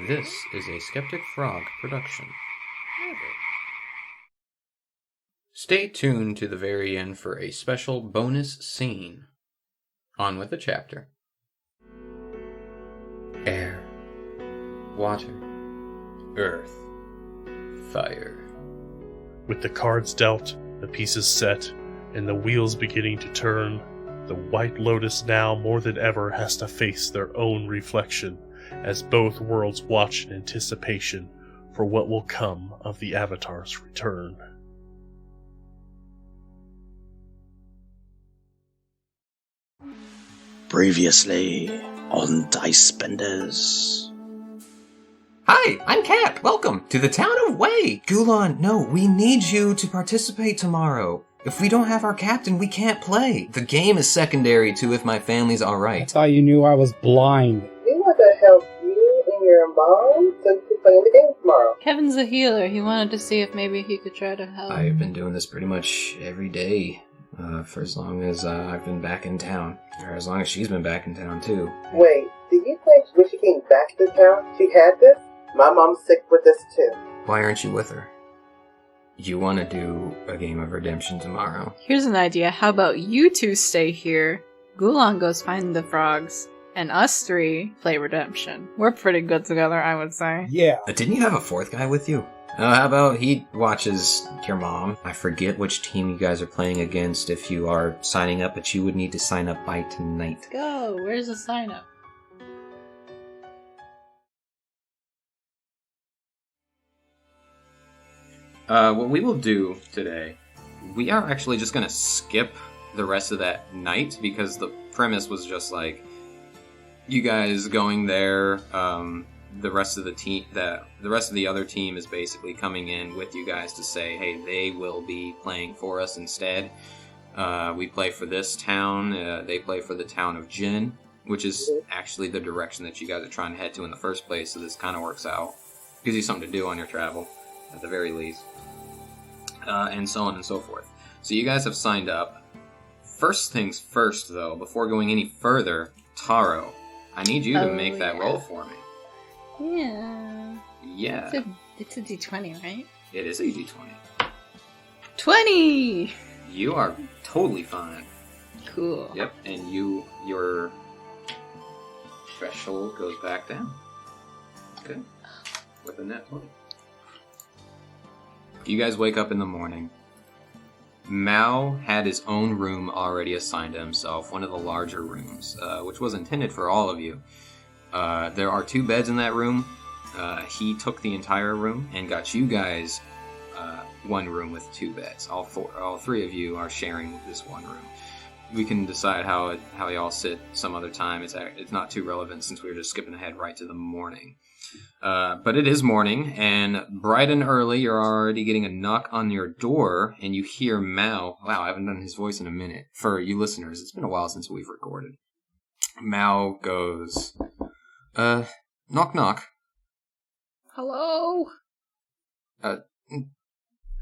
This is a Skeptic Frog production. Stay tuned to the very end for a special bonus scene. On with the chapter. Air, water, earth, fire. With the cards dealt, the pieces set, and the wheels beginning to turn, the White Lotus now more than ever has to face their own reflection, as both worlds watch in anticipation for what will come of the Avatar's return. Previously on Dice Spenders. Hi, I'm Cap. Welcome to the town of Way. Gulan, no, we need you to participate tomorrow. If we don't have our captain, we can't play. The game is secondary to if my family's I alright. thought you knew I was blind. We want to help you and your mom so you can play in the game tomorrow. Kevin's a healer. He wanted to see if maybe he could try to help. I've been doing this pretty much every day for as long as I've been back in town. Or as long as she's been back in town, too. Wait, did you think when she came back to town, she had this? My mom's sick with this too. Why aren't you with her? You want to do a game of redemption tomorrow? Here's an idea. How about you two stay here? Gulan goes find the frogs, and us three play redemption. We're pretty good together, I would say. Yeah. Didn't you have a fourth guy with you? How about he watches your mom? I forget which team you guys are playing against if you are signing up, but you would need to sign up by tonight. Go. Where's the sign up? What we will do today, we are actually just going to skip the rest of that night because the premise was just like you guys going there. The rest of the other team is basically coming in with you guys to say, hey, they will be playing for us instead. We play for this town. They play for the town of Jin, which is actually the direction that you guys are trying to head to in the first place. So this kind of works out. Gives you something to do on your travel, at the very least. And so on and so forth. So you guys have signed up. First things first, though, before going any further, Taro, I need you to make that roll for me. Yeah. Yeah. It's a D20, right? It is a D20. 20! You are totally fine. Cool. Yep, and your threshold goes back down. Okay. With a net 20. You guys wake up in the morning. Mao had his own room already assigned to himself, one of the larger rooms, which was intended for all of you. There are 2 beds in that room. He took the entire room and got you guys one room with 2 beds. All 3 of you are sharing this one room. We can decide how y'all sit some other time. It's not too relevant since we were just skipping ahead right to the morning. But it is morning, and bright and early, you're already getting a knock on your door, and you hear Mao. Wow, I haven't done his voice in a minute. For you listeners, it's been a while since we've recorded. Mao goes, knock knock. Hello?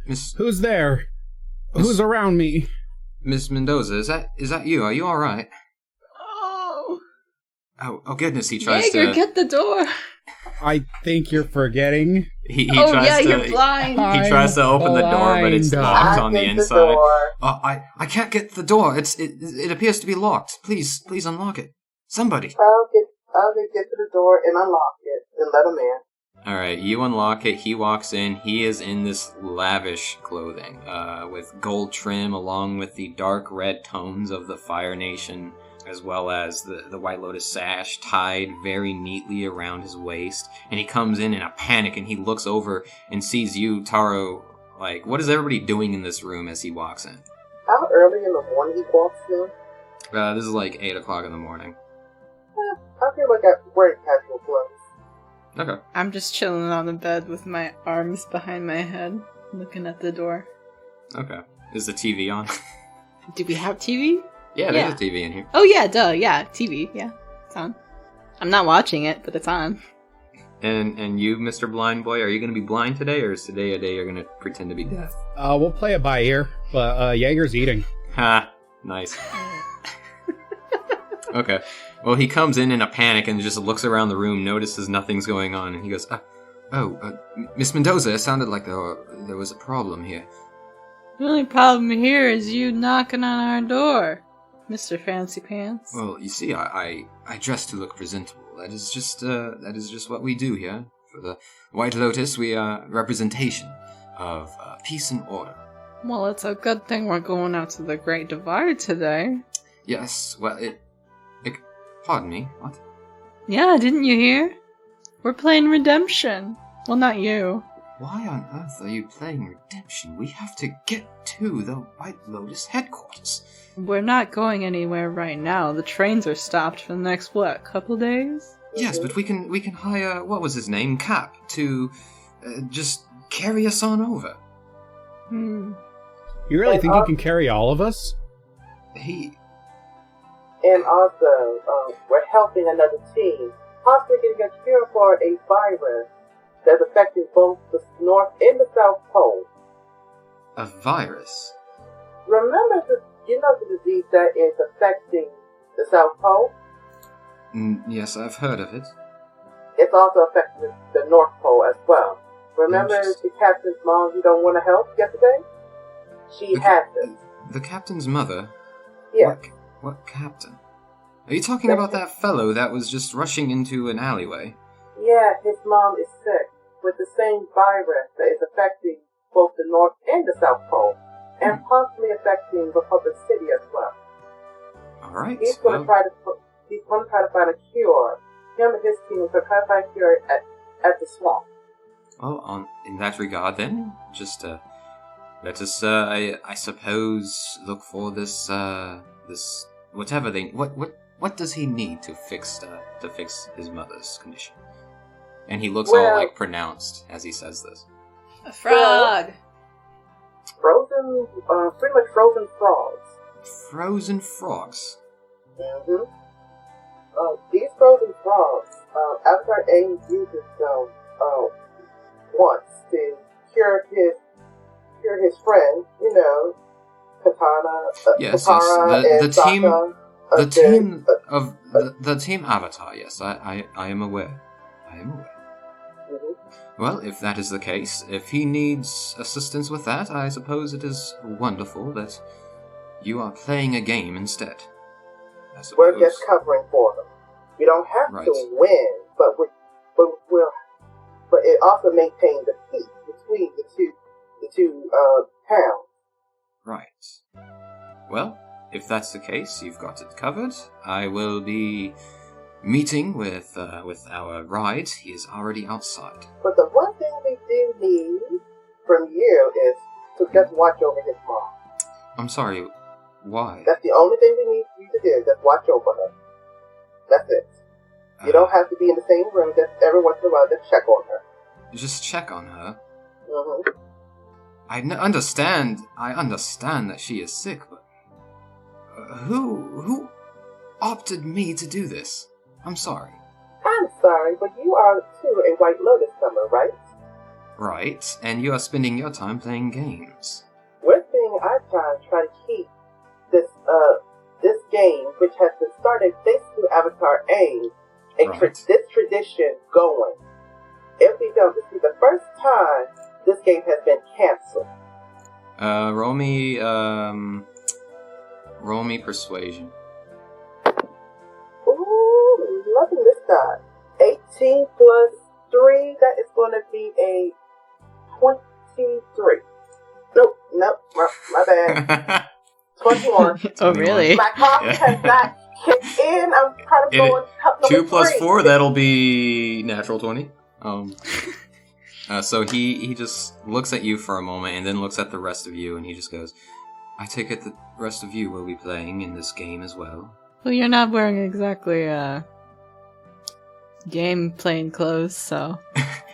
Miss Who's there? Who's around me? Miss Mendoza, is that you? Are you alright? Oh! Oh goodness, he tries Jaeger, to... get the door! I think you're forgetting. He Oh, tries yeah, to, you're blind! He tries to open the door, but it's blind. locked on the get inside. door. I can't get the door. It appears to be locked. Please unlock it. Somebody. I'll get to the door and unlock it and let him in. Alright, you unlock it. He walks in. He is in this lavish clothing, with gold trim along with the dark red tones of the Fire Nation, as well as the White Lotus sash tied very neatly around his waist. And he comes in a panic, and he looks over and sees you, Taro. Like, what is everybody doing in this room as he walks in? How early in the morning he walks in? This is like 8 o'clock in the morning. I feel like I'm wearing casual clothes. Okay. I'm just chilling on the bed with my arms behind my head, looking at the door. Okay. Is the TV on? Do we have TV? Yeah, there's a TV in here. Oh yeah, duh, yeah, TV, yeah, it's on. I'm not watching it, but it's on. And you, Mr. Blind Boy, are you going to be blind today, or is today a day you're going to pretend to be deaf? We'll play it by ear, but Jaeger's eating. Ha! Nice. Okay. Well, he comes in a panic and just looks around the room, notices nothing's going on, and he goes, Miss Mendoza, it sounded like there was a problem here. The only problem here is you knocking on our door, Mr. Fancy Pants. Well, you see, I dress to look presentable. That is just what we do here. For the White Lotus, we are representation of peace and order. Well, it's a good thing we're going out to the Great Divide today. Yes, well, pardon me, what? Yeah, didn't you hear? We're playing Redemption. Well, not you. Why on earth are you playing Redemption? We have to get to the White Lotus headquarters. We're not going anywhere right now. The trains are stopped for the next, couple days? Yes, but we can hire, what was his name, Cap, to just carry us on over. You really think you can carry all of us? And also, we're helping another team, possibly getting a cure for a virus that's affecting both the North and the South Pole. A virus? Remember the disease that is affecting the South Pole? Yes, I've heard of it. It's also affecting the North Pole as well. Remember the captain's mom you don't want to help yesterday? She had this. The captain's mother? Yeah. What captain? Are you talking about that fellow that was just rushing into an alleyway? Yeah, his mom is sick with the same virus that is affecting both the North and the South Pole, and possibly affecting Republic City as well. Alright. He's going to try to find a cure. Him and his team are going to try to find a cure at the swamp. Well, in that regard, then, just let us, I suppose, look for this whatever they. What does he need to fix his mother's condition? And he looks all like pronounced as he says this. A frog. Frozen, pretty much frozen frogs. Frozen frogs. Mm-hmm. These frozen frogs, Avatar Aang uses them once to cure his friend, Katana, yes, Katara, yes. and Sokka, The team Avatar. Yes, I am aware. Mm-hmm. Well, if that is the case, if he needs assistance with that, I suppose it is wonderful that you are playing a game instead. We're just covering for them. We don't have to win, but it also maintains the peace between the two towns. Right. Well, if that's the case, you've got it covered. I will be meeting with our ride. He is already outside. But the one thing we do need from you is to just watch over his mom. I'm sorry, why? That's the only thing we need you to do, just watch over her. That's it. You don't have to be in the same room, just every once in a while, just check on her. Just check on her? Mm-hmm. I understand that she is sick, but who opted me to do this? I'm sorry. I'm sorry, but you are too a White Lotus summer, right? Right, and you are spending your time playing games. We're spending our time trying to keep this game, which has been started thanks to Avatar Aang, this tradition going. If we don't, this is the first time this game has been canceled. Roll me persuasion. Ooh, loving this die. 18 plus 3, that is going to be a 23. Nope, my bad. 21. Oh, really? My coffee has not kicked in. I'm kind of going cup number 2 plus 3. 4, that'll be natural 20. So he just looks at you for a moment and then looks at the rest of you and he just goes, I take it the rest of you will be playing in this game as well. Well, you're not wearing exactly game playing clothes, so.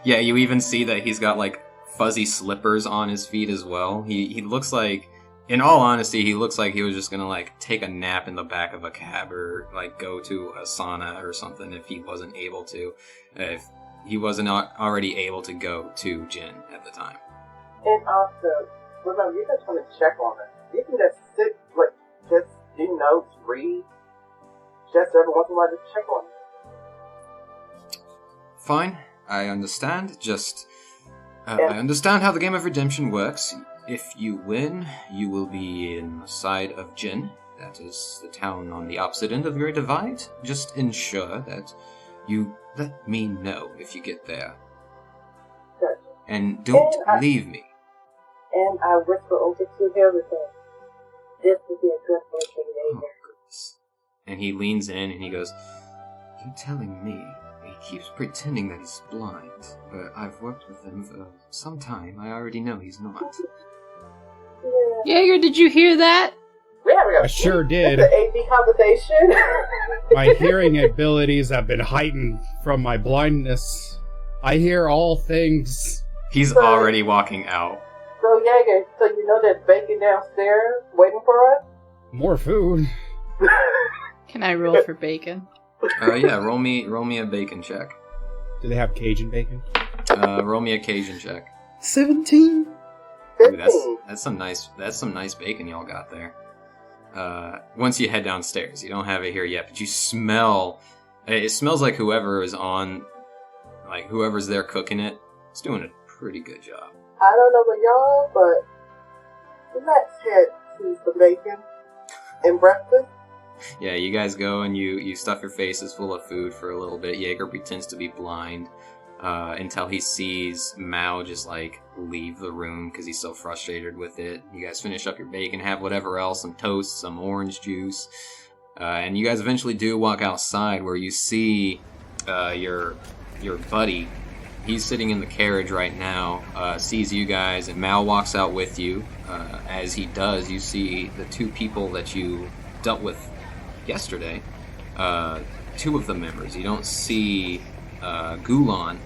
Yeah, you even see that he's got like fuzzy slippers on his feet as well. He looks like, in all honesty, he looks like he was just gonna like take a nap in the back of a cab or like go to a sauna or something if he wasn't able to. If he wasn't already able to go to Jin at the time. And also, remember, you just want to check on her. You can just sit, just do notes, read, just every once in a while just check on him. Fine, I understand. Just, I understand how the game of redemption works. If you win, you will be in the side of Jin. That is the town on the opposite end of the Great Divide. Just ensure that you let me know if you get there. Gotcha. And don't leave me. And I whisper over to him and say, this would be a good birthday, Oh, Jaeger. goodness. And he leans in and he goes, "You're telling me?" He keeps pretending that he's blind, but I've worked with him for some time. I already know he's not. Yeah. Jaeger, did you hear that? Yeah, we got I sure did. It's an AD conversation. My hearing abilities have been heightened from my blindness. I hear all things. He's already walking out. So, Jaeger, so you know there's bacon downstairs waiting for us? More food. Can I roll for bacon? Yeah, roll me a bacon check. Do they have Cajun bacon? Roll me a Cajun check. 17. Ooh, 15. that's some nice bacon y'all got there. Once you head downstairs, you don't have it here yet, but you smell. It smells like whoever's there cooking it is doing a pretty good job. I don't know about y'all, but let's head to some bacon and breakfast. Yeah, you guys go and you stuff your faces full of food for a little bit. Jaeger pretends to be blind until he sees Mao just like leave the room because he's so frustrated with it. You guys finish up your bacon, have whatever else, some toast, some orange juice, and you guys eventually do walk outside where you see your buddy. He's sitting in the carriage right now, sees you guys, and Mao walks out with you. As he does, you see the two people that you dealt with yesterday, two of the members. You don't see Gulan,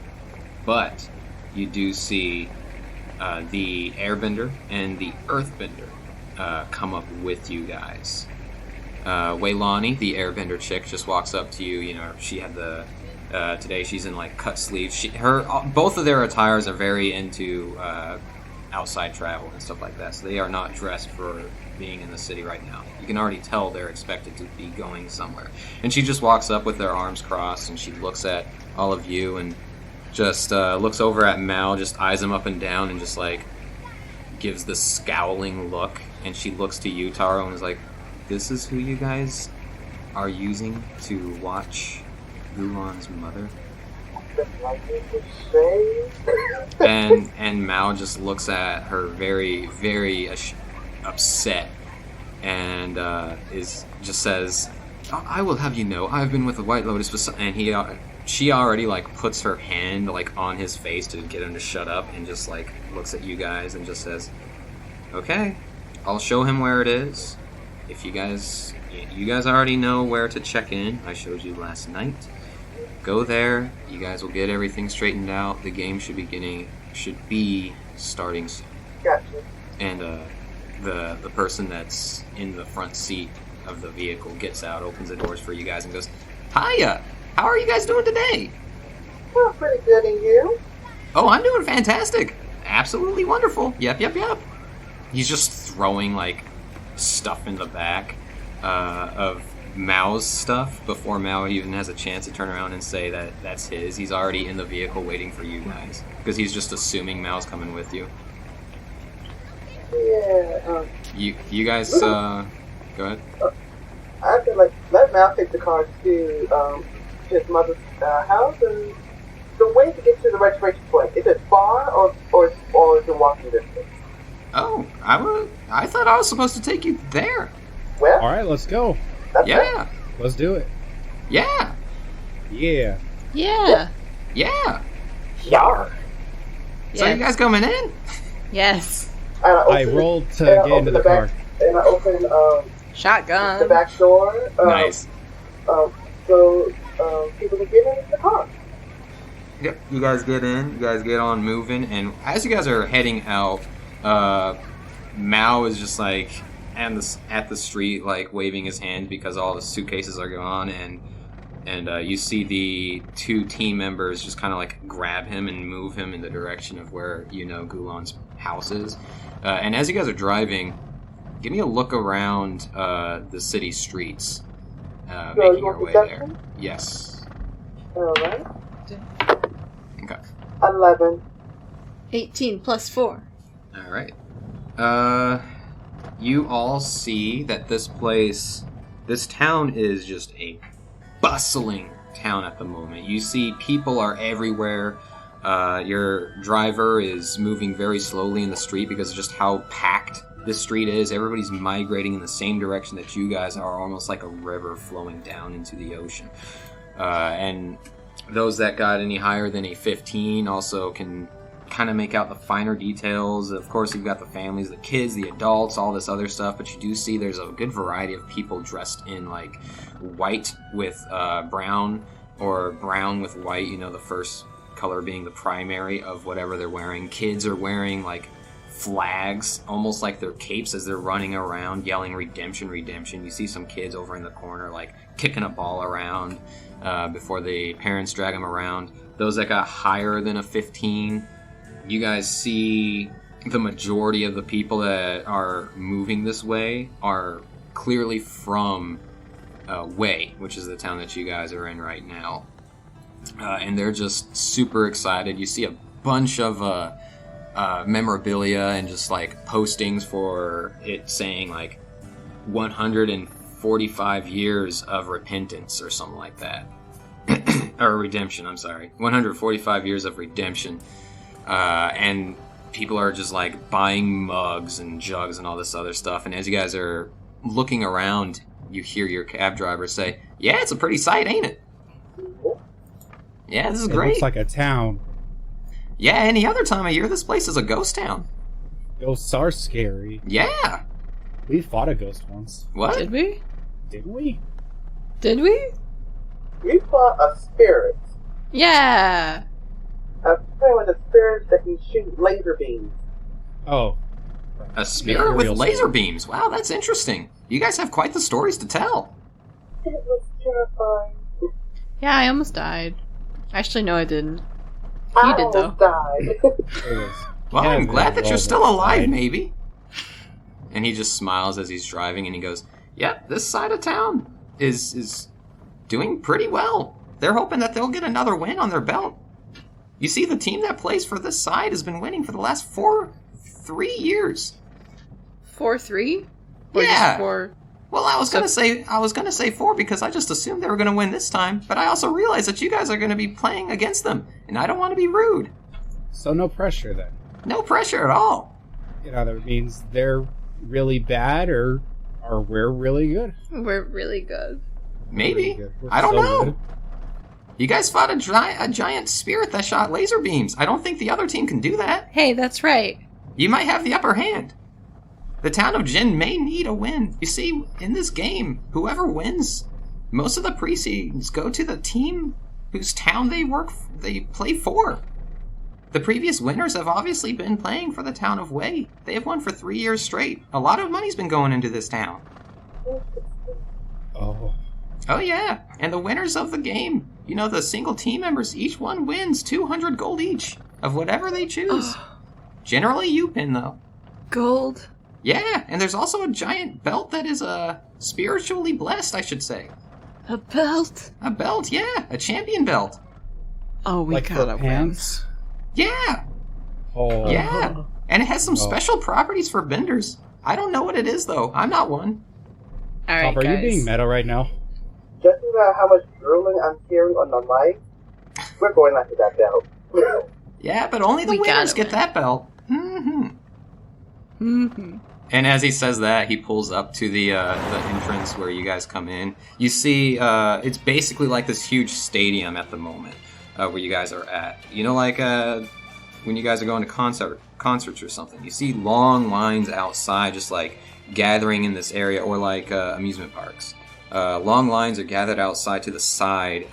but you do see the Airbender and the Earthbender come up with you guys. Waylani, the Airbender chick, just walks up to you. You know, she had the today she's in like cut sleeves. Both of their attires are very into outside travel and stuff like that, so they are not dressed for being in the city right now. You can already tell they're expected to be going somewhere. And she just walks up with their arms crossed, and she looks at all of you and just looks over at Mal, just eyes him up and down, and just like gives this scowling look. And she looks to you, Taro, and is like, "This is who you guys are using to watch Gulan's mother?" And Mao just looks at her very, very upset, and just says, "I will have you know, I've been with the White Lotus for and she already like puts her hand like on his face to get him to shut up, and just like looks at you guys and just says, "Okay, I'll show him where it is. If you guys already know where to check in. I showed you last night. Go there. You guys will get everything straightened out. The game should be starting soon." Gotcha. And the person that's in the front seat of the vehicle gets out, opens the doors for you guys, and goes, "Hiya! How are you guys doing today?" Well, pretty good, and you? "Oh, I'm doing fantastic. Absolutely wonderful. Yep. He's just throwing like stuff in the back of Mao's stuff before Mao even has a chance to turn around and say that that's his. He's already in the vehicle waiting for you guys because he's just assuming Mao's coming with you. Yeah. You guys go ahead. I feel like let Mal take the car to his mother's house, and the way to get to the registration point, is it far or is it walking distance? Oh, I thought I was supposed to take you there. Well, All right, let's go. Yeah. Let's do it. Yeah. Yeah. Yeah. Yeah. Yar. So you guys coming in? Yes. I rolled to get into the car. And I open Shotgun. the back door. Nice. So people can get in the car. Yep. You guys get in. You guys get on moving, and as you guys are heading out, Mao is just like at the street, like waving his hand because all the suitcases are gone, and you see the two team members just kind of like grab him and move him in the direction of where Gulan's house is. And as you guys are driving, give me a look around the city streets. making your way there. Yes. Alright. Okay. 11. 18 plus 4. All right. You all see that this town is just a bustling town at the moment. You see people are everywhere. Your driver is moving very slowly in the street because of just how packed this street is. Everybody's migrating in the same direction that you guys are, almost like a river flowing down into the ocean. And those that got any higher than a 15 also can kind of make out the finer details. Of course, you've got the families, the kids, the adults, all this other stuff, but you do see there's a good variety of people dressed in like white with brown, or brown with white, you know, the first color being the primary of whatever they're wearing. Kids are wearing like flags, almost like their capes, as they're running around yelling redemption, redemption. You see some kids over in the corner like kicking a ball around before the parents drag them around. Those that got higher than a 15, you guys see the majority of the people that are moving this way are clearly from Way, which is the town that you guys are in right now. And they're just super excited. You see a bunch of memorabilia and just like postings for it saying like 145 years of repentance or something like that. Or redemption, I'm sorry. 145 years of redemption. And people are just like buying mugs and jugs and all this other stuff. And as you guys are looking around, you hear your cab driver say, "Yeah, it's a pretty sight, ain't it? Yeah, this is great. It looks like a town. Yeah, any other time of year, this place is a ghost town. Ghosts are scary. Yeah. We fought a ghost once. What? Did we? Didn't we? Did we? We fought a spirit. Yeah. A friend with a spirit that can shoot laser beams. Oh. A spirit with real laser spirit. beams. Wow, that's interesting. You guys have quite the stories to tell. It was terrifying. Yeah, I almost died. Actually, no, I didn't. I did, though. almost died. It was Well, I'm Kevin glad that you're almost still alive, died. maybe. And he just smiles as he's driving, and he goes, "Yep, this side of town is doing pretty well. They're hoping that they'll get another win on their belt. You see, the team that plays for this side has been winning for the last 3 years. 4-3? Or Yeah. just 4? Well, I was gonna say 4 because I just assumed they were gonna win this time, but I also realized that you guys are gonna be playing against them, and I don't want to be rude. So no pressure then. No pressure at all. You know, that means they're really bad or we're really good. We're really good. Maybe. Really good. We're I don't so know. good. You guys fought a giant spirit that shot laser beams. I don't think the other team can do that. Hey, that's right. You might have the upper hand. The town of Jin may need a win. You see, in this game, whoever wins, most of the proceeds go to the team whose town they play for. The previous winners have obviously been playing for the town of Wei. They have won for 3 years straight. A lot of money's been going into this town. Oh. Oh yeah, and the winners of the game, you know, the single team members, each one wins 200 gold each of whatever they choose. Generally Yupin, though. Gold. Yeah, and there's also a giant belt that is spiritually blessed, I should say. A belt. A belt, yeah, a champion belt. Oh, we Like gotta for win. pants? Yeah, Oh. yeah, and it has some Oh. special properties for benders. I don't know what it is though. I'm not one. All right, Top, are you guys. being meta right now? Judging by how much drooling I'm hearing on the mic, we're going after that belt. Yeah, but only the We winners gotta get win. that belt. Mm-hmm. Mm-hmm. And as he says that, he pulls up to the entrance where you guys come in. You see, it's basically like this huge stadium at the moment where you guys are at. You know, like when you guys are going to concerts or something. You see long lines outside, just like gathering in this area, or like amusement parks. Long lines are gathered outside to the side,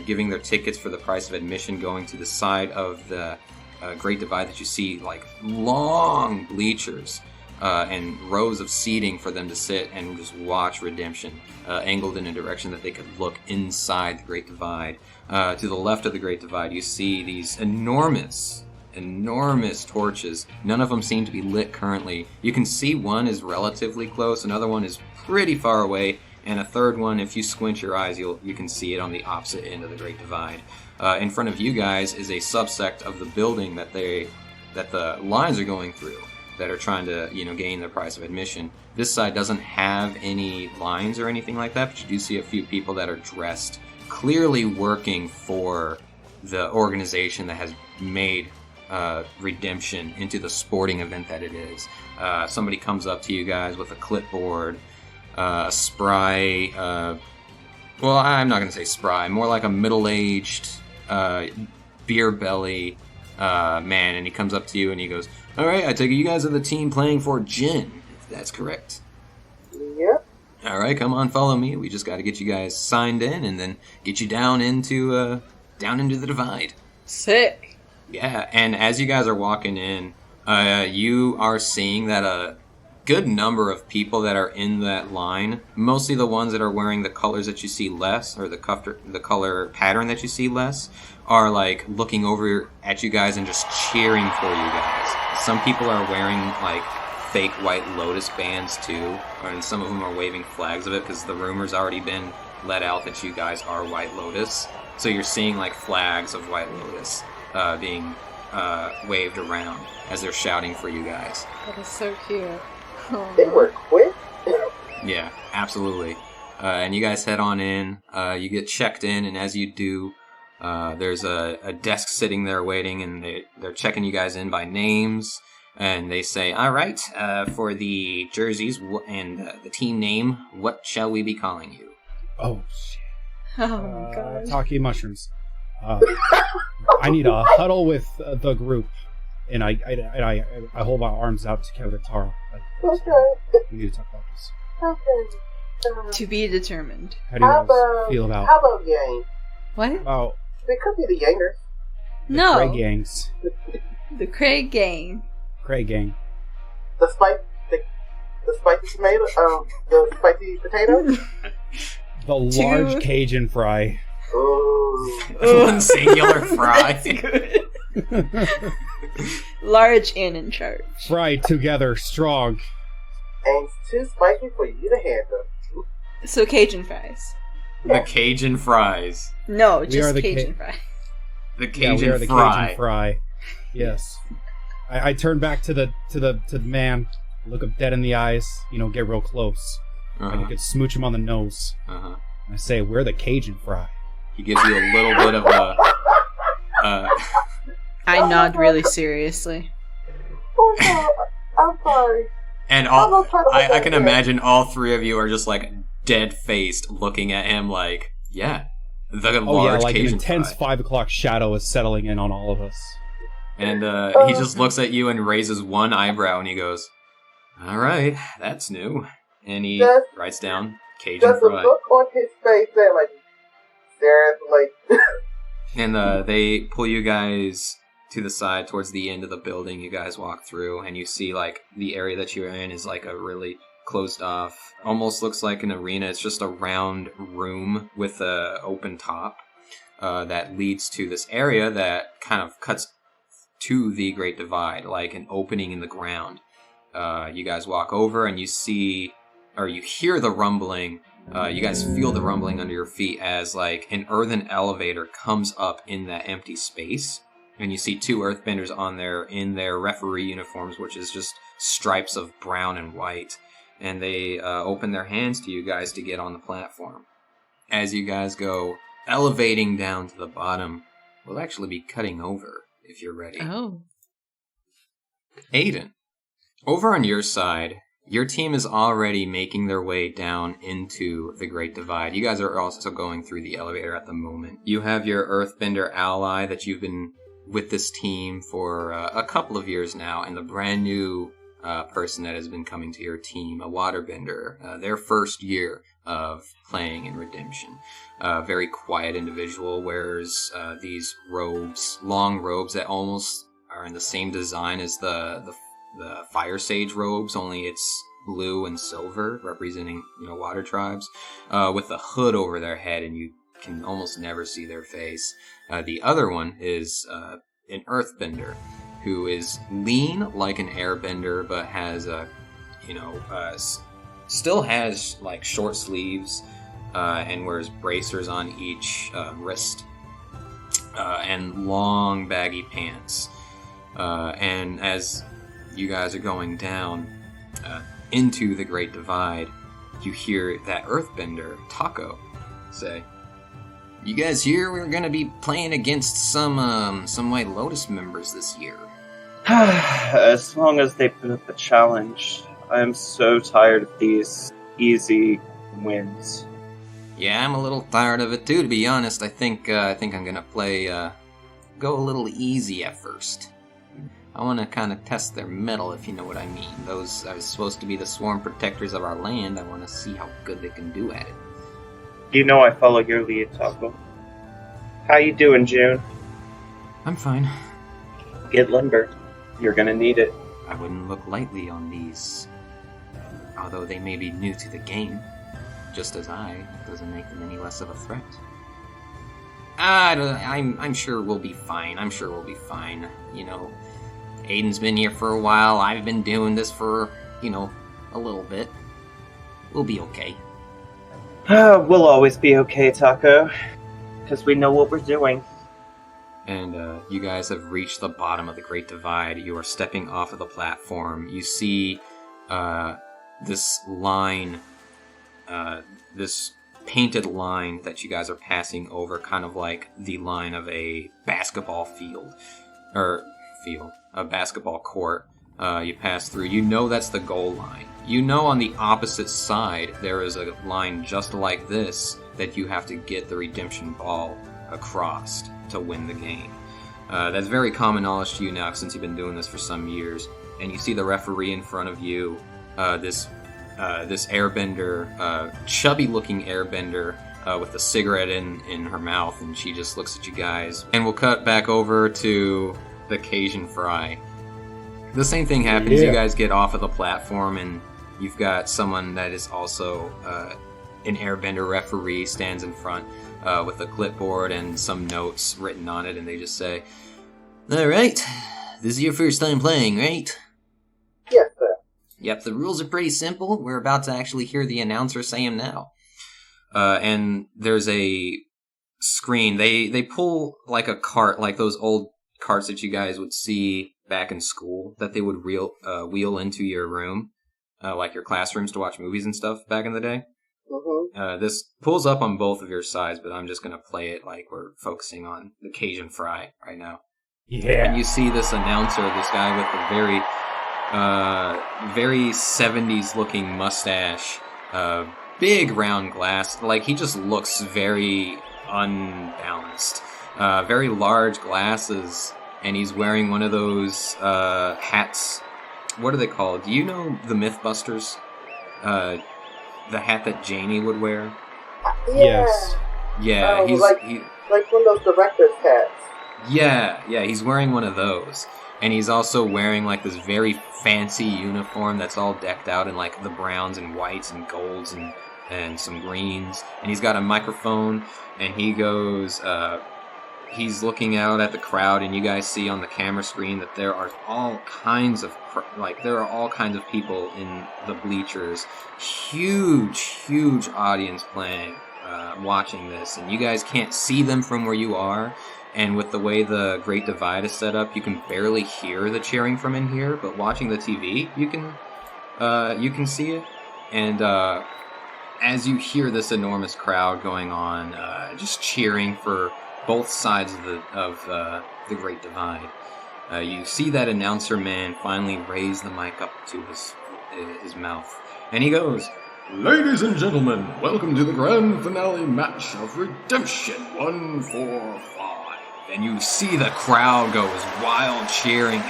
giving their tickets for the price of admission, going to the side of the Great Divide that you see, like long bleachers. And rows of seating for them to sit and just watch Redemption, angled in a direction that they could look inside the Great Divide. To the left of the Great Divide, you see these enormous torches. None of them seem to be lit currently. You can see one is relatively close, another one is pretty far away, And a third one, if you squint your eyes, you can see it on the opposite end of the Great Divide. In front of you guys is a subsect of the building that the lines are going through, that are trying to, gain their price of admission. This side doesn't have any lines or anything like that, but you do see a few people that are dressed, clearly working for the organization that has made Redemption into the sporting event that it is. Somebody comes up to you guys with a clipboard, a spry, well, I'm not going to say spry, more like a middle-aged beer belly man, and he comes up to you and he goes, "All right, I take it you guys are the team playing for Jin, if that's correct." Yep. All right, come on, follow me. We just got to get you guys signed in and then get you down into the divide. Sick. Yeah, and as you guys are walking in, you are seeing that a good number of people that are in that line, mostly the ones that are wearing the colors that you see less, or the color pattern that you see less, are like looking over at you guys and just cheering for you guys. Some people are wearing like fake White Lotus bands too, and some of them are waving flags of it because the rumor's already been let out that you guys are White Lotus. So you're seeing like flags of White Lotus being waved around as they're shouting for you guys. That is so cute. They were quick. Yeah, absolutely. And you guys head on in. You get checked in, and as you do, there's a desk sitting there waiting, and they're checking you guys in by names. And they say, "All right, for the jerseys and the team name, what shall we be calling you?" Oh, shit. Oh my god. Talkie mushrooms. I need a huddle with the group, and I hold my arms out to Kevin and Tara. Okay. We need to talk about this. Okay. To be determined. How do you guys feel about? How about Yang? What? About They could be the Yangers. the No. Craig gangs. The Craig gang. Craig gang. The spicy tomato. The spicy potato. The large Cajun fry. Ooh. One singular fry. Large and in charge. Fried together, strong. And it's too spicy for you to handle. So Cajun fries. The Cajun fries. No, We are just the Cajun fries. The Yeah, Cajun we are the fry. Cajun fry. Yes. I turn back to the man, look him dead in the eyes, get real close. Like I could smooch him on the nose. Uh-huh. And I say, "We're the Cajun fry." He gives you a little bit of a... I nod really seriously. Oh, no. I'm sorry. and all I can imagine all three of you are just like dead-faced looking at him like, yeah, the large like Cajun an intense fry. 5 o'clock shadow is settling in on all of us. And he just looks at you and raises one eyebrow and he goes, "All right, that's new." And he writes down Cajun There's a fry. look on his face that like, seriously. And they pull you guys to the side towards the end of the building. You guys walk through and you see like the area that you're in is like a really closed off, almost looks like an arena. It's just a round room with a open top that leads to this area that kind of cuts to the Great Divide, like an opening in the ground. You guys walk over and you see, or you hear the rumbling. You guys feel the rumbling under your feet as like an earthen elevator comes up in that empty space. And you see two earthbenders on there in their referee uniforms, which is just stripes of brown and white. And they open their hands to you guys to get on the platform. As you guys go elevating down to the bottom, we'll actually be cutting over if you're ready. Oh. Aiden, over on your side, your team is already making their way down into the Great Divide. You guys are also going through the elevator at the moment. You have your Earthbender ally that you've been with this team for a couple of years now, and the brand new person that has been coming to your team, a Waterbender, their first year of playing in Redemption. Very quiet individual, wears these robes, long robes that almost are in the same design as the Fire Sage robes, only it's blue and silver, representing water tribes, with a hood over their head, and you can almost never see their face. The other one is an Earthbender, who is lean like an Airbender, but has still has like short sleeves and wears bracers on each wrist and long baggy pants. And as you guys are going down into the Great Divide, you hear that earthbender, Taco, say, "You guys hear we're gonna be playing against some White Lotus members this year?" As long as they put up a challenge. I am so tired of these easy wins. Yeah, I'm a little tired of it too, to be honest. I think I'm gonna play, go a little easy at first. I want to kind of test their mettle, if you know what I mean. Those are supposed to be the sworn protectors of our land. I want to see how good they can do at it. You know I follow your lead, Taco. How you doing, June? I'm fine. Get limber. You're gonna need it. I wouldn't look lightly on these. Although they may be new to the game, just as it doesn't make them any less of a threat. I'm sure we'll be fine. You know, Aiden's been here for a while. I've been doing this for, a little bit. We'll be okay. We'll always be okay, Taco. Because we know what we're doing. And you guys have reached the bottom of the Great Divide. You are stepping off of the platform. You see this line, this painted line that you guys are passing over, kind of like the line of a basketball field. A basketball court. You pass through. You know that's the goal line. You know on the opposite side there is a line just like this that you have to get the redemption ball across to win the game. That's very common knowledge to you now since you've been doing this for some years. And you see the referee in front of you, this airbender, chubby-looking airbender with a cigarette in her mouth, and she just looks at you guys. And we'll cut back over to the Cajun Fry. The same thing happens. You guys get off of the platform, and you've got someone that is also an airbender referee stands in front with a clipboard and some notes written on it, and they just say, "All right, this is your first time playing, right?" Yes, sir. Yep, the rules are pretty simple. We're about to actually hear the announcer say them now. And there's a screen. They pull like a cart, like those old carts that you guys would see back in school that they would wheel into your room, like your classrooms to watch movies and stuff back in the day. Mm-hmm. This pulls up on both of your sides, but I'm just going to play it like we're focusing on the Cajun Fry right now. Yeah. And you see this announcer, this guy with a very 70s looking mustache, big round glass, like he just looks very unbalanced, very large glasses, and he's wearing one of those hats. What are they called? Do you know the Mythbusters? The hat that Janie would wear? Yes. Yeah, like one of those director's hats. Yeah, he's wearing one of those. And he's also wearing like this very fancy uniform that's all decked out in like the browns and whites and golds and some greens. And he's got a microphone, and he goes, he's looking out at the crowd, and you guys see on the camera screen that there are all kinds of people in the bleachers. Huge audience playing, watching this, and you guys can't see them from where you are. And with the way the Great Divide is set up, you can barely hear the cheering from in here. But watching the TV, you can see it. And as you hear this enormous crowd going on, just cheering for both sides of the Great Divide, you see that announcer man finally raise the mic up to his mouth, and he goes, "Ladies and gentlemen, welcome to the grand finale match of Redemption 145. And you see the crowd goes wild cheering.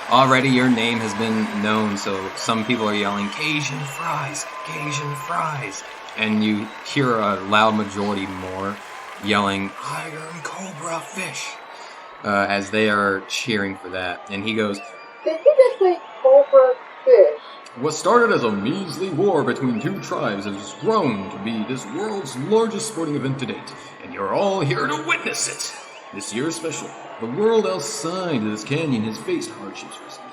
Already your name has been known, so some people are yelling, "Cajun Fries! Cajun Fries!" And you hear a loud majority more yelling, "Iron Cobra Fish!" As they are cheering for that. And he goes, "Did you just say Cobra Fish?" What started as a measly war between two tribes has grown to be this world's largest sporting event to date, and you're all here to witness it. This year's special, the world outside of this canyon has faced hardships recently.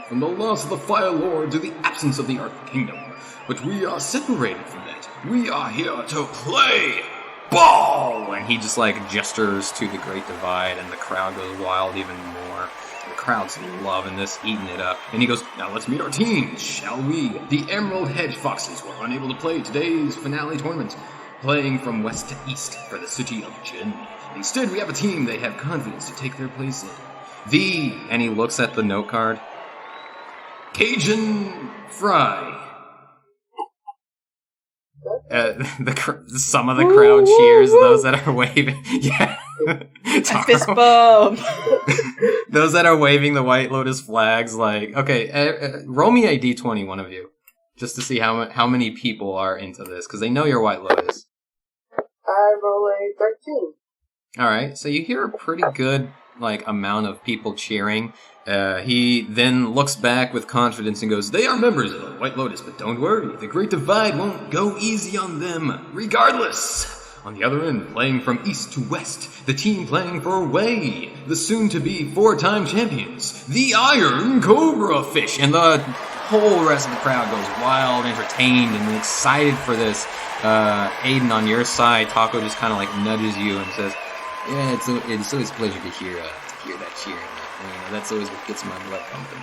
from the loss of the Fire Lord to the absence of the Earth Kingdom. But we are separated from that. We are here to play ball! And he just like gestures to the Great Divide, and the crowd goes wild even more. The crowd's loving this, eating it up. And he goes, now let's meet our teams, shall we? The Emerald Hedgefoxes were unable to play today's finale tournament, playing from west to east for the city of Jin. Instead, we have a team they have confidence to take their place in. And he looks at the note card. Cajun Fry. Some of the crowd cheers, those that are waving. Yeah. Fist bump. Those that are waving the White Lotus flags, like, okay, roll me a d20, one of you, just to see how many people are into this, because they know you're White Lotus. I roll a 13. Alright, so you hear a pretty good, amount of people cheering. He then looks back with confidence and goes, they are members of the White Lotus, but don't worry, the Great Divide won't go easy on them, regardless. On the other end, playing from east to west, the team playing for Wei, the soon-to-be 4-time champions, the Iron Cobra Fish. And the whole rest of the crowd goes wild, entertained, and excited for this. Aiden, on your side, Taco just kind of nudges you and says, yeah, it's always a pleasure to hear that cheering. That's always what gets my blood pumping.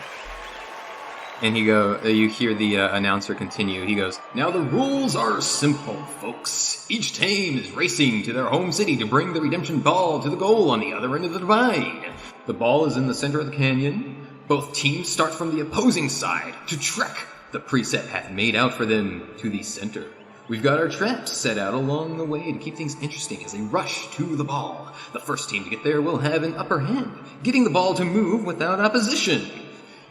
And you hear the announcer continue. He goes, now the rules are simple, folks. Each team is racing to their home city to bring the redemption ball to the goal on the other end of the divide. The ball is in the center of the canyon. Both teams start from the opposing side to trek the preset path made out for them to the center. We've got our traps set out along the way to keep things interesting as they rush to the ball. The first team to get there will have an upper hand, getting the ball to move without opposition.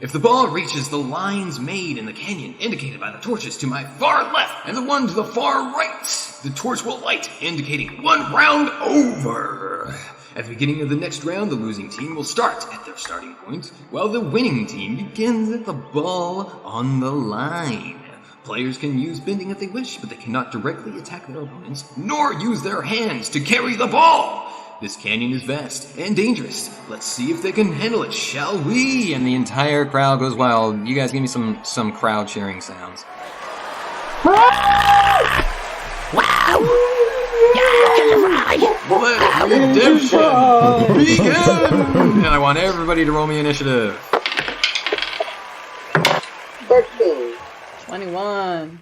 If the ball reaches the lines made in the canyon, indicated by the torches to my far left and the one to the far right, the torch will light, indicating 1 round over. At the beginning of the next round, the losing team will start at their starting point, while the winning team begins at the ball on the line. Players can use bending if they wish, but they cannot directly attack their opponents, nor use their hands to carry the ball. This canyon is vast and dangerous. Let's see if they can handle it, shall we? And the entire crowd goes wild. You guys give me some crowd cheering sounds. Wow! Let redemption begin! And I want everybody to roll me initiative. 13. 21.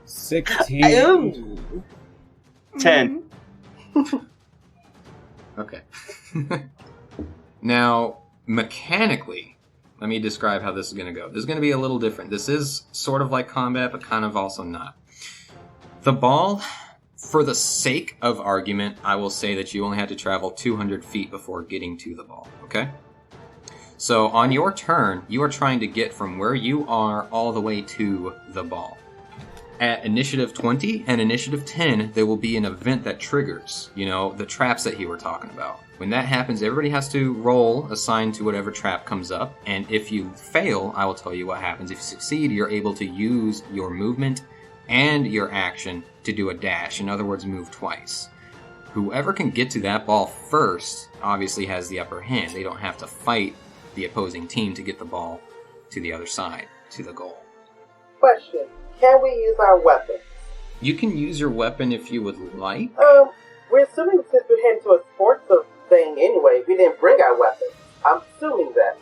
16. 10. Okay. Now, mechanically, let me describe how this is going to go. This is going to be a little different. This is sort of like combat, but kind of also not. The ball, for the sake of argument, I will say that you only had to travel 200 feet before getting to the ball, okay? So on your turn, you are trying to get from where you are all the way to the ball. At initiative 20 and initiative 10, there will be an event that triggers, the traps that you were talking about. When that happens, everybody has to roll assigned to whatever trap comes up, and if you fail, I will tell you what happens. If you succeed, you're able to use your movement and your action to do a dash. In other words, move twice. Whoever can get to that ball first obviously has the upper hand. They don't have to fight the opposing team to get the ball to the other side, to the goal. Question. Can we use our weapons? You can use your weapon if you would like. We're assuming since we're heading to a sports thing anyway, we didn't bring our weapons. I'm assuming that.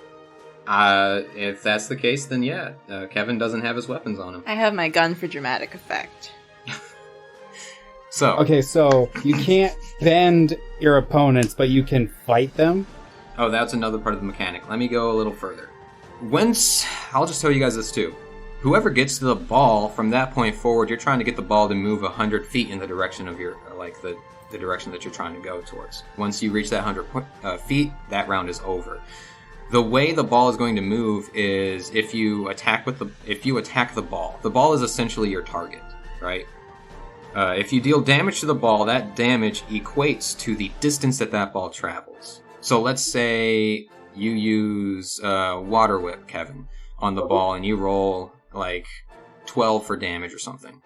If that's the case, then yeah. Kevin doesn't have his weapons on him. I have my gun for dramatic effect. Okay, so you can't bend your opponents, but you can fight them? Oh, that's another part of the mechanic. Let me go a little further. I'll just tell you guys this too. Whoever gets to the ball, from that point forward, you're trying to get the ball to move 100 feet in the direction of your, the direction that you're trying to go towards. Once you reach that 100 feet, that round is over. The way the ball is going to move is if you attack the ball is essentially your target, right? If you deal damage to the ball, that damage equates to the distance that ball travels. So let's say you use Water Whip, Kevin, on the ball, and you roll 12 for damage or something.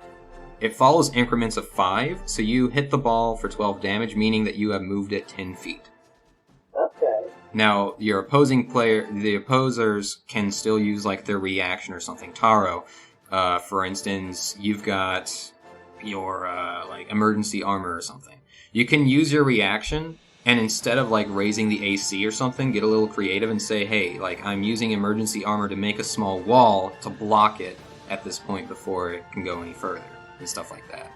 It follows increments of 5, so you hit the ball for 12 damage, meaning that you have moved it 10 feet. Okay. Now, your opposing player, the opposers can still use like their reaction or something. Taro, for instance, you've got your like emergency armor or something. You can use your reaction, and instead of like raising the AC or something, get a little creative and say, hey, like I'm using emergency armor to make a small wall to block it at this point before it can go any further, and stuff like that.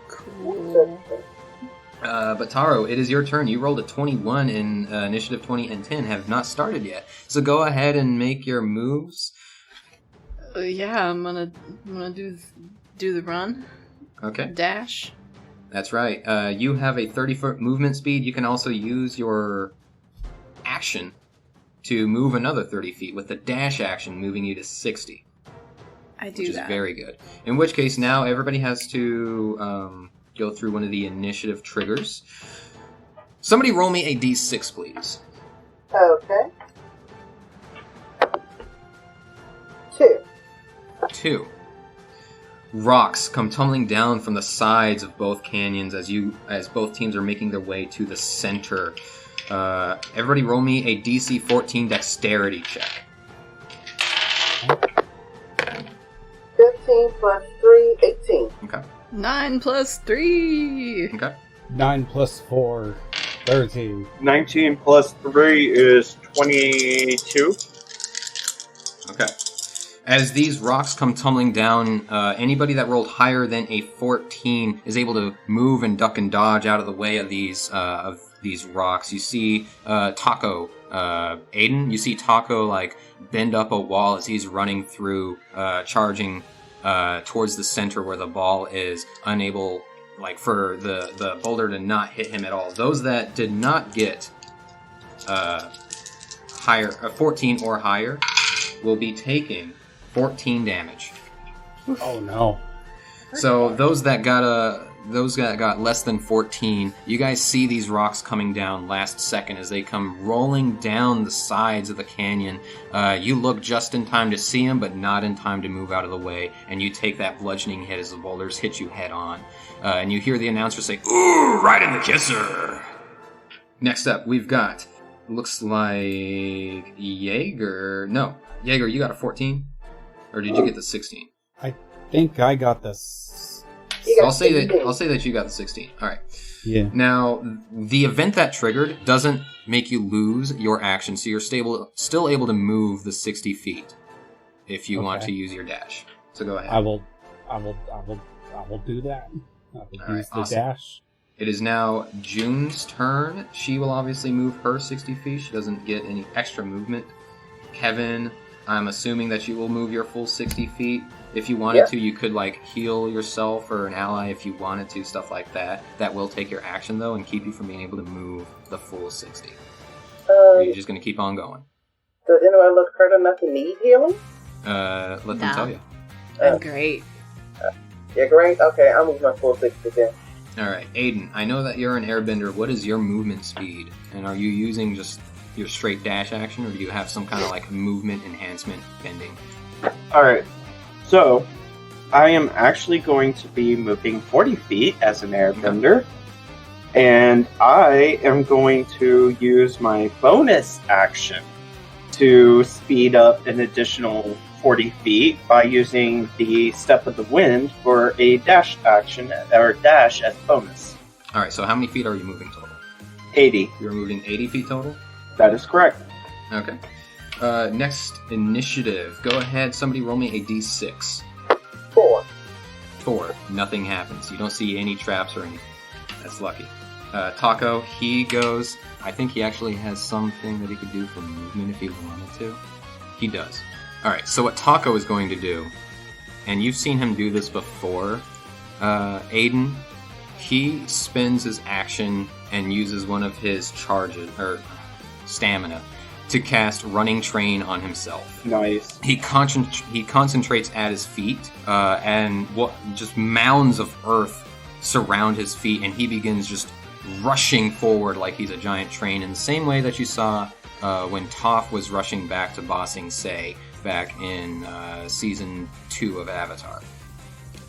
Cool. But Taro, it is your turn. You rolled a 21 in Initiative 20 and 10, have not started yet. So go ahead and make your moves. Yeah, I'm gonna do the run. Okay. Dash. That's right. You have a 30-foot movement speed. You can also use your action to move another 30 feet, with the dash action moving you to 60. I do which is that. very good. In which case, now everybody has to go through one of the initiative triggers. Somebody roll me a d6, please. Okay. 2. Rocks come tumbling down from the sides of both canyons as both teams are making their way to the center. Everybody roll me a DC 14 dexterity check. 15 plus 3, 18. Okay. 9 plus 3. Okay. 9 plus 4, 13. 19 plus 3 is 22. Okay. As these rocks come tumbling down, anybody that rolled higher than a 14 is able to move and duck and dodge out of the way of these rocks. You see Taco, Aiden, you see Taco like bend up a wall as he's running through, charging towards the center where the ball is, unable like for the boulder to not hit him at all. Those that did not get higher 14 or higher will be taking 14 damage. Oh no. So those that got less than 14, you guys see these rocks coming down last second as they come rolling down the sides of the canyon. You look just in time to see them, but not in time to move out of the way, and you take that bludgeoning hit as the boulders hit you head on. And you hear the announcer say, "Ooh, right in the kisser!" Next up, we've got, looks like Jaeger. No, Jaeger, you got a 14? Or did you get the 16? I think I got this. I'll say that you got the 16. All right. Yeah. Now, the event that triggered doesn't make you lose your action, so you're still able to move the 60 feet if you want to use your dash. So go ahead. I will do that. I will All use right, the awesome. dash. It is now June's turn. She will obviously move her 60 feet. She doesn't get any extra movement. Kevin, I'm assuming that you will move your full 60 feet. If you wanted to, you could like heal yourself or an ally if you wanted to, stuff like that. That will take your action though and keep you from being able to move the full 60. Or you're just going to keep on going. Does anyone look hurt enough to need healing? Let them No. tell you. I'm great. You're great? Okay, I'll move my full 60 then. Alright, Aiden, I know that you're an airbender. What is your movement speed? And are you using just your straight dash action, or do you have some kind of like movement enhancement pending? Alright, so I am actually going to be moving 40 feet as an airbender, and I am going to use my bonus action to speed up an additional 40 feet by using the Step of the Wind for a dash action, or dash as bonus. Alright, so how many feet are you moving total? 80. You're moving 80 feet total? That is correct. Okay. Next initiative. Go ahead, somebody roll me a d6. 4. 4. Nothing happens. You don't see any traps or anything. That's lucky. Taco, he goes... I think he actually has something that he could do for movement if he wanted to. He does. Alright, so what Taco is going to do, and you've seen him do this before, Aiden, he spends his action and uses one of his charges, or stamina, to cast Running Train on himself. Nice. He concentrates at his feet, and just mounds of earth surround his feet, and he begins just rushing forward like he's a giant train, in the same way that you saw when Toph was rushing back to bossing Sei back in Season 2 of Avatar.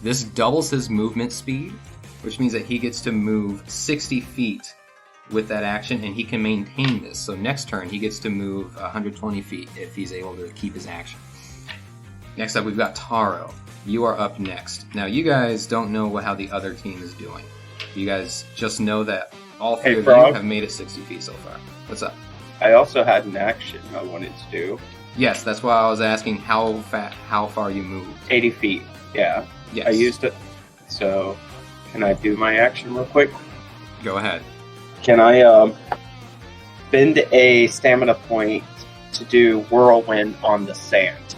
This doubles his movement speed, which means that he gets to move 60 feet with that action, and he can maintain this. So next turn, he gets to move 120 feet if he's able to keep his action. Next up, we've got Taro. You are up next. Now, you guys don't know how the other team is doing. You guys just know that all three of Frog. you have made it 60 feet so far. What's up? I also had an action I wanted to do. Yes, that's why I was asking how far you moved. 80 feet, yeah. Yes. I used it. So, can I do my action real quick? Go ahead. Can I spend a stamina point to do whirlwind on the sand?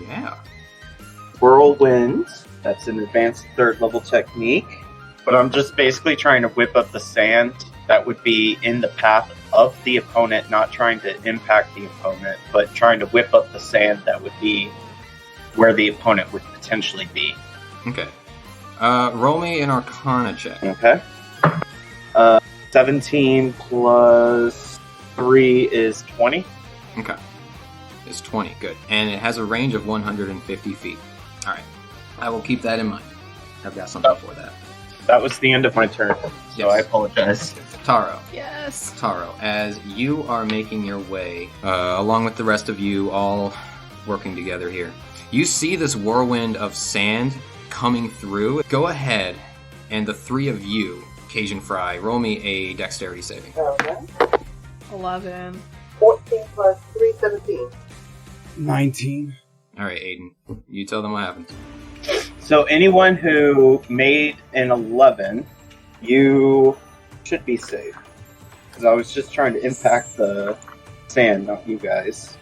Yeah. Whirlwind, that's an advanced 3rd level technique. But I'm just basically trying to whip up the sand that would be in the path of the opponent, not trying to impact the opponent, but trying to whip up the sand that would be where the opponent would potentially be. Okay. Roll me an Arcana check. Okay. 17 plus 3 is 20. Okay. It's 20. Good. And it has a range of 150 feet. All right. I will keep that in mind. I've got something for that. That was the end of my turn, so Yes. I apologize. Taro. Yes. Taro, as you are making your way, along with the rest of you all working together here, you see this whirlwind of sand coming through. Go ahead, and the three of you, Cajun Fry, roll me a dexterity saving. Okay. 11. 14 plus 3, 17. 19. All right, Aiden, you tell them what happened. So anyone who made an 11, you should be safe. Because I was just trying to impact the sand, not you guys.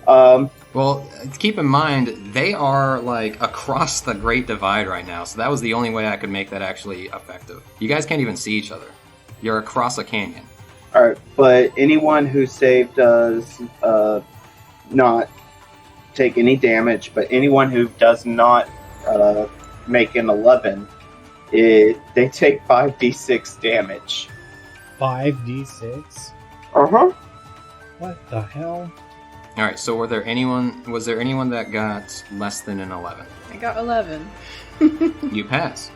Well, keep in mind, they are, like, across the Great Divide right now, so that was the only way I could make that actually effective. You guys can't even see each other. You're across a canyon. Alright, but anyone who saved does not take any damage, but anyone who does not make an 11, they take 5d6 damage. 5d6? Uh-huh. What the hell? All right, so was there anyone that got less than an 11? I got 11. You pass.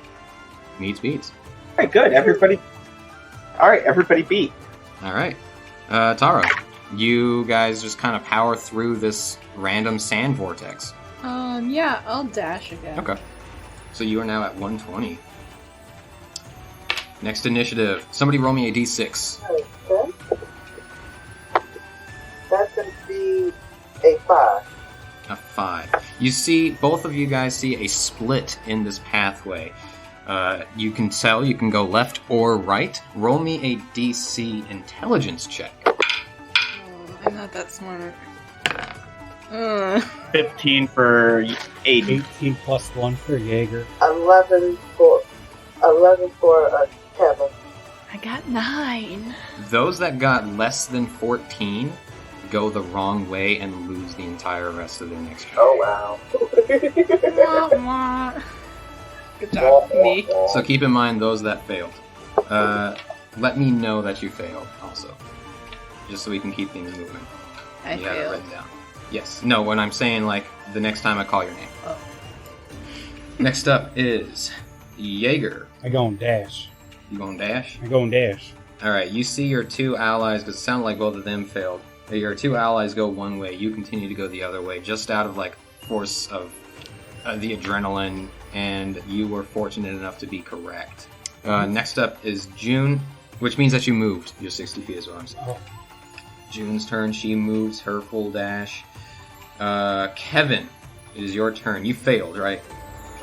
Meets beats. Alright, good. Everybody beat. All right. Taro, you guys just kind of power through this random sand vortex. Yeah, I'll dash again. Okay. So you are now at 120. Next initiative. Somebody roll me a d6. Okay. That's going to be a 5. A 5. You see, both of you guys see a split in this pathway. You can tell you can go left or right. Roll me a DC intelligence check. Oh, I'm not that smart. 15 for Aiden. 18 plus 1 for Jaeger. 11 for Kevin. I got 9. Those that got less than 14 go the wrong way and lose the entire rest of their next turn. Oh, wow. Wah, wah. Good job, me. So keep in mind those that failed. Let me know that you failed also. Just so we can keep things moving. I You have it failed. written down. Yes. No, when I'm saying, like, the next time I call your name. Oh. Next up is Jaeger. I go and dash. You going dash? I go and dash. Alright, you see your two allies, because it sounded like both of them failed. Your two allies go one way, you continue to go the other way, just out of, like, force of the adrenaline, and you were fortunate enough to be correct. Next up is June, which means that you moved. You're 60 feet as well. Oh. June's turn, she moves her full dash. Kevin, it is your turn. You failed, right?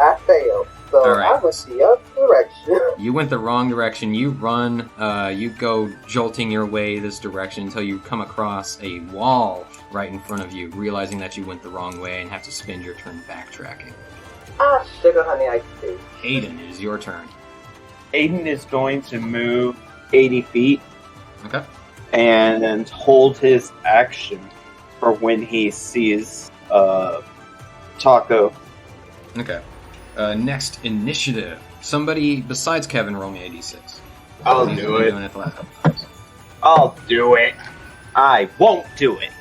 I failed, so All right. I went the other direction. You went the wrong direction. You run, you go jolting your way this direction until you come across a wall right in front of you, realizing that you went the wrong way and have to spend your turn backtracking. Ah, sugar honey iced tea. Aiden, it is your turn. Aiden is going to move 80 feet Okay. and hold his action for when he sees Taco. Okay. Next initiative. Somebody besides Kevin roll me a d6. I'll He's do been it. doing it the last couple times. I'll do it. I won't do it.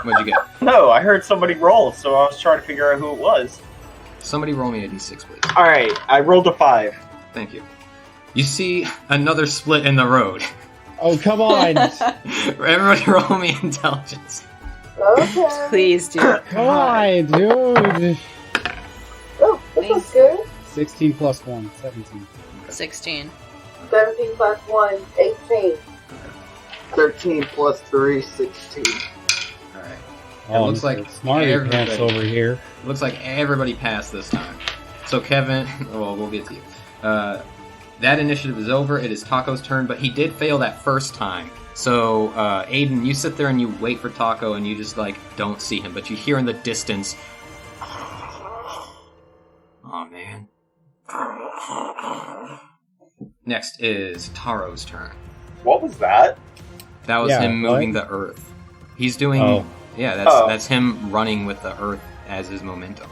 What'd you get? No, I heard somebody roll, so I was trying to figure out who it was. Somebody roll me a d6, please. Alright, I rolled a 5. Thank you. You see another split in the road. Oh, come on! Everybody roll me intelligence. Okay. Please do. Come on, dude! Oh, this is good. 16 plus 1, 17. 16. 17 plus 1, 18. 13 plus 3, 16. Alright. Oh, looks like Smarty Pants everybody- over here. Looks like everybody passed this time. So Kevin, well, we'll get to you. That initiative is over. It is Taco's turn, but he did fail that first time. So Aiden, you sit there and you wait for Taco, and you just like don't see him, but you hear in the distance. Oh man. Next is Taro's turn. What was that? That was Yeah, him moving what? the earth. He's doing. Oh. Yeah, that's him running with the earth as his momentum.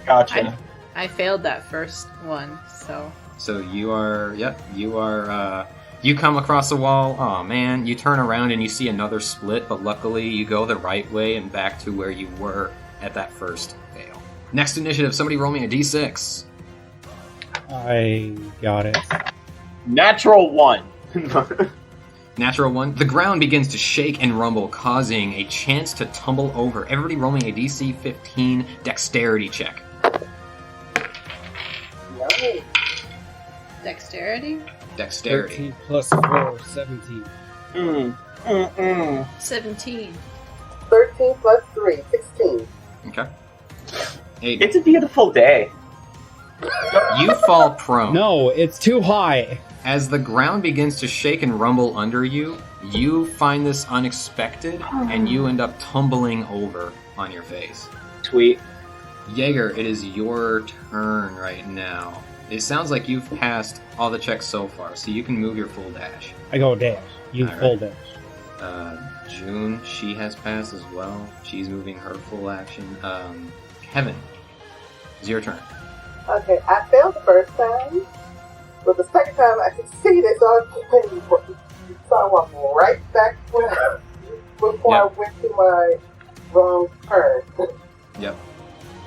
Gotcha. I failed that first one, so. So you are, you come across the wall, oh man, you turn around and you see another split, but luckily you go the right way and back to where you were at that first fail. Next initiative, somebody roll me a d6. I got it. Natural 1. Natural 1. The ground begins to shake and rumble, causing a chance to tumble over. Everybody roll me a DC 15 dexterity check. Nice. Dexterity? Dexterity. 13 plus 4, 17. 17. 13 plus 3, 16. Okay. Aiden, It's a beautiful day. you fall prone. No, it's too high. As the ground begins to shake and rumble under you, you find this unexpected, and you end up tumbling over on your face. Sweet. Jaeger, it is your turn right now. It sounds like you've passed all the checks so far, so you can move your full dash. I go dash. You All right. full dash. June, she has passed as well. She's moving her full action. Kevin, it's your turn. Okay, I failed the first time, but the second time I succeeded, so I walked right back before I went to my wrong turn. Yep.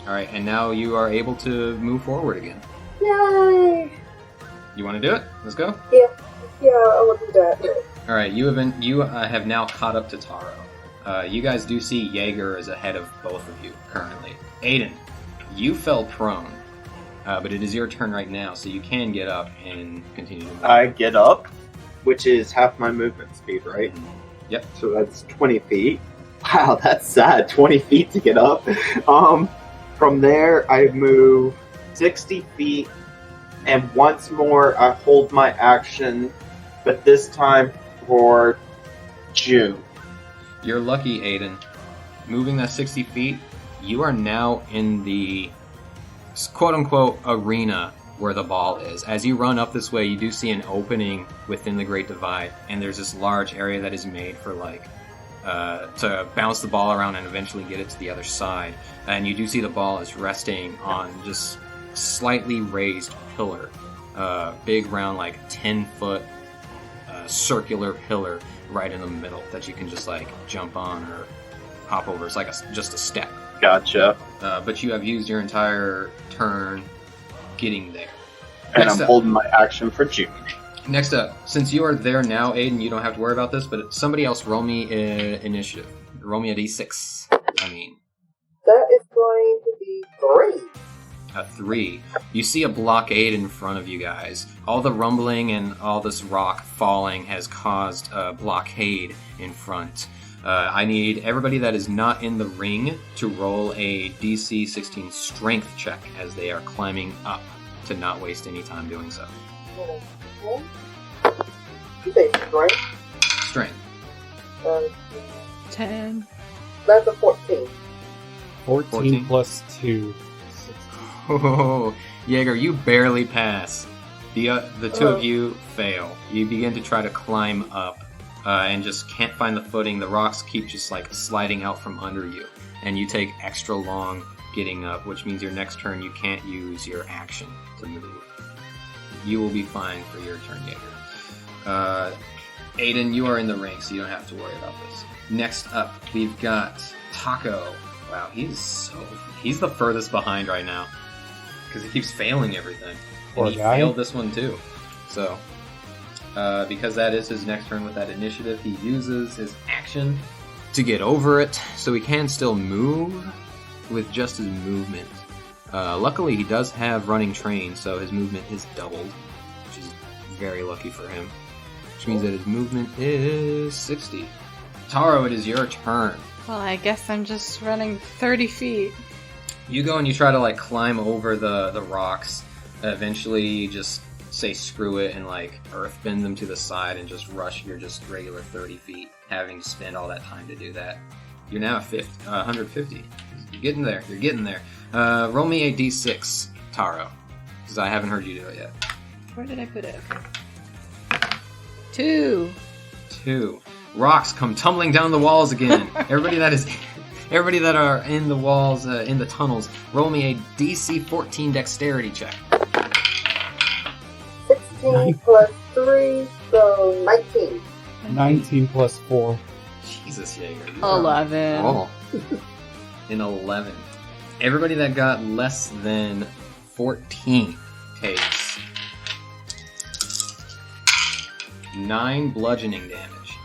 Alright, and now you are able to move forward again. Yay! You want to do it? Let's go. Yeah, I will do that. All right, you have now caught up to Taro. You guys do see Jaeger is ahead of both of you currently. Aiden, you fell prone, but it is your turn right now, so you can get up and continue to move. I get up, which is half my movement speed, right? Yep. So that's 20 feet. Wow, that's sad. 20 feet to get up. From there, I move 60 feet, and once more, I hold my action, but this time for June. You're lucky, Aiden. Moving that 60 feet, you are now in the quote-unquote arena where the ball is. As you run up this way, you do see an opening within the Great Divide, and there's this large area that is made for to bounce the ball around and eventually get it to the other side. And you do see the ball is resting on just slightly raised pillar. Big round, 10-foot circular pillar right in the middle that you can just jump on or hop over. It's just a step. Gotcha. But you have used your entire turn getting there. And Next I'm up. holding my action for June. Next up, since you are there now, Aiden, you don't have to worry about this, but somebody else roll me initiative. Roll me a d6. That is going to be 3. A 3. You see a blockade in front of you guys. All the rumbling and all this rock falling has caused a blockade in front. I need everybody that is not in the ring to roll a DC 16 strength check as they are climbing up to not waste any time doing so. Okay. You say strength? Strength. 10. That's a 14. 14 plus 2. 16. Oh, Jaeger, you barely pass. The two of you fail. You begin to try to climb up and just can't find the footing. The rocks keep just sliding out from under you, and you take extra long getting up, which means your next turn you can't use your action to move. You will be fine for your turn, Jaeger. Aiden, you are in the ring, so you don't have to worry about this. Next up, we've got Taco. Wow, he's the furthest behind right now because he keeps failing everything. Poor and he guy. failed this one too. So, because that is his next turn with that initiative, he uses his action to get over it, so he can still move with just his movement. Luckily, he does have running train, so his movement is doubled, which is very lucky for him. Which means that his movement is 60. Taro, it is your turn. Well, I guess I'm just running 30 feet. You go and you try to like climb over the rocks. Eventually, you just say screw it and like earth bend them to the side and just rush your just regular 30 feet, having to spend all that time to do that. You're now at 150. You're getting there. You're getting there. Roll me a d6, Taro, because I haven't heard you do it yet. Where did I put it? Okay. 2. 2. Rocks come tumbling down the walls again. Everybody that are in the walls, in the tunnels, roll me a DC 14 dexterity check. 16 plus 3, so 19. 19 plus 4. Jesus, Jaeger. 11. Oh. An 11. Everybody that got less than 14 takes 9 bludgeoning damage,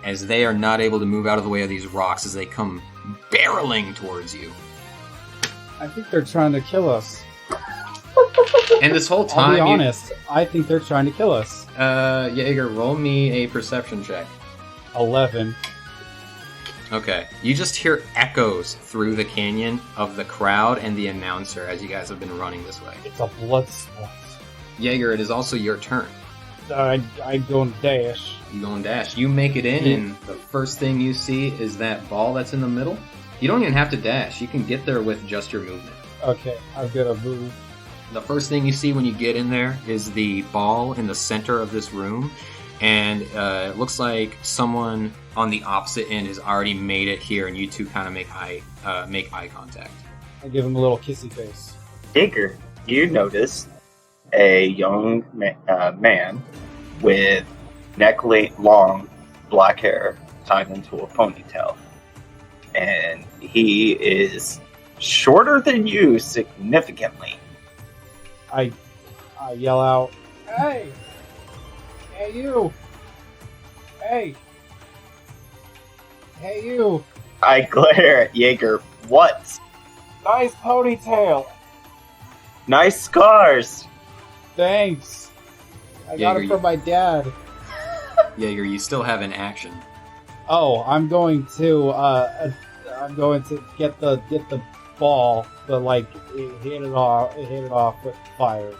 as they are not able to move out of the way of these rocks as they come barreling towards you. I think they're trying to kill us. And this whole time, I'll be honest, I think they're trying to kill us. Jaeger, roll me a perception check. 11. Okay. You just hear echoes through the canyon of the crowd and the announcer as you guys have been running this way. It's a blood sport. Jaeger, it is also your turn. I go and dash. You go and dash. You make it in, and the first thing you see is that ball that's in the middle. You don't even have to dash. You can get there with just your movement. Okay, I've got to move. The first thing you see when you get in there is the ball in the center of this room, and it looks like someone on the opposite end has already made it here, and you two kind of make eye contact. I give him a little kissy face. Digger, you notice a young man with neck-length long black hair tied into a ponytail. And he is shorter than you significantly. I yell out, "Hey! Hey, you! Hey! Hey, you! I glare at Jaeger. What? Nice ponytail! Nice scars! Thanks! I got it from my dad." Jaeger, you still have an action. Oh, I'm going to get the ball, but like hit it off with fire.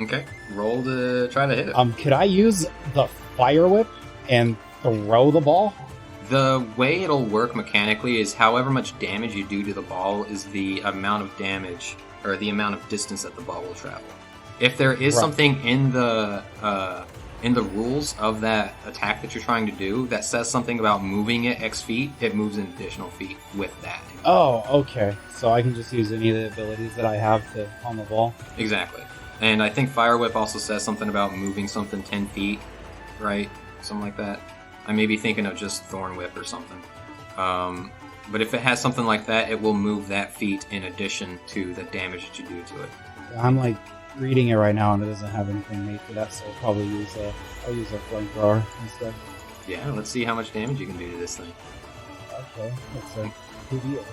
Okay, roll to try to hit it. Could I use the fire whip and throw the ball? The way it'll work mechanically is however much damage you do to the ball is the amount of damage, or the amount of distance that the ball will travel. If there is something in the rules of that attack that you're trying to do that says something about moving it X feet, it moves an additional feet with that. Oh, okay. So I can just use any of the abilities that I have on the ball? Exactly. And I think Fire Whip also says something about moving something 10 feet, right? Something like that. I may be thinking of just Thorn Whip or something. But if it has something like that, it will move that feat in addition to the damage that you do to it. I'm like reading it right now and it doesn't have anything made for that, so I'll use a flamethrower instead. Yeah, let's see how much damage you can do to this thing. Okay, that's a 2d8.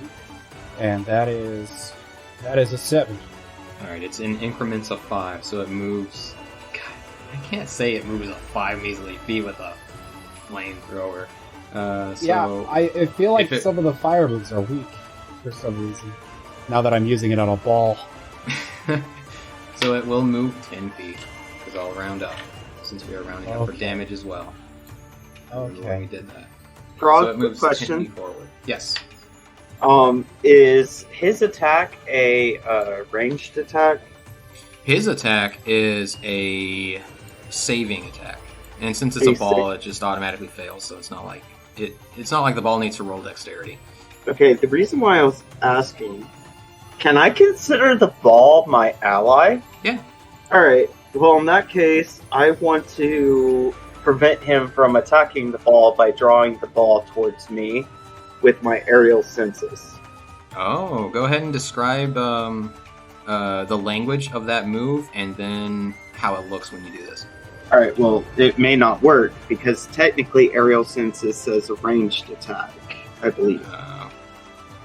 And that is a 7. Alright, it's in increments of 5, so it moves... God, I can't say it moves a 5 measly feet with a flamethrower. I feel like some of the fire moves are weak for some reason. Now that I'm using it on a ball. So it will move 10 feet, because I'll round up, since we are rounding up for damage as well. Okay. We did that. Frog, so it moves question. 10 feet forward. Yes. Is his attack a ranged attack? His attack is a saving attack. And since it's a ball, it just automatically fails, so it's not like the ball needs to roll dexterity. Okay, the reason why I was asking, can I consider the ball my ally? Yeah. Alright, well in that case, I want to prevent him from attacking the ball by drawing the ball towards me with my aerial senses. Oh, go ahead and describe the language of that move and then how it looks when you do this. Alright, well, it may not work, because technically Aerial Senses says a ranged attack, I believe.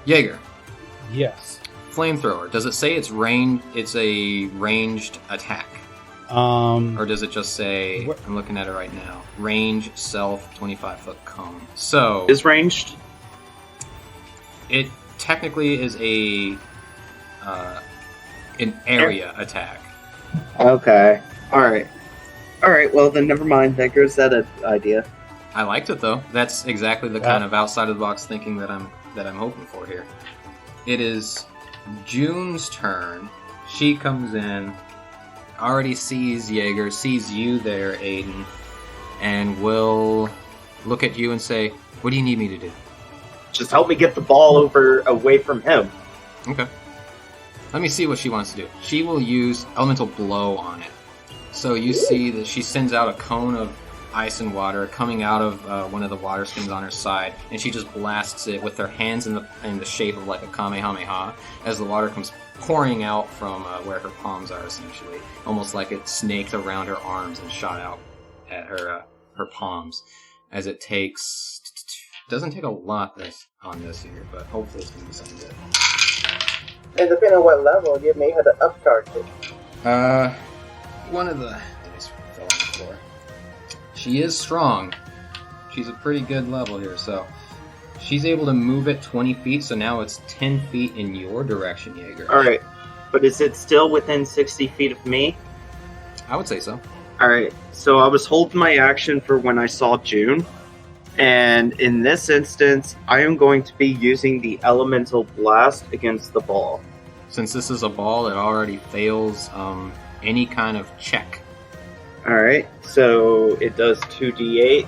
Jaeger, Yes. flamethrower. Does it say it's a ranged attack? Or does it just say, What? I'm looking at it right now, range, self, 25-foot cone. So, Is ranged? it technically is an area attack. Okay. Alright, well then never mind, that gives that an idea. I liked it though. That's exactly the kind of outside of the box thinking that I'm hoping for here. It is June's turn. She comes in, already sees Jaeger, sees you there, Aiden, and will look at you and say, "What do you need me to do?" Just help me get the ball away from him. Okay. Let me see what she wants to do. She will use Elemental Blow on it. So you see that she sends out a cone of ice and water coming out of one of the water skins on her side, and she just blasts it with her hands in the shape of like a Kamehameha as the water comes pouring out from where her palms are, essentially. Almost like it snaked around her arms and shot out at her palms. As it takes... Doesn't take a lot on this here, but hopefully it's going to be something good. And depending on what level, you may have to upcharge it. One of the dice fell on the floor. She is strong. She's a pretty good level here, so she's able to move it 20 feet, so now it's 10 feet in your direction, Jaeger. Alright, but is it still within 60 feet of me? I would say so. Alright, so I was holding my action for when I saw June, and in this instance, I am going to be using the Elemental Blast against the ball. Since this is a ball, it already fails any kind of check. Alright, so it does 2d8.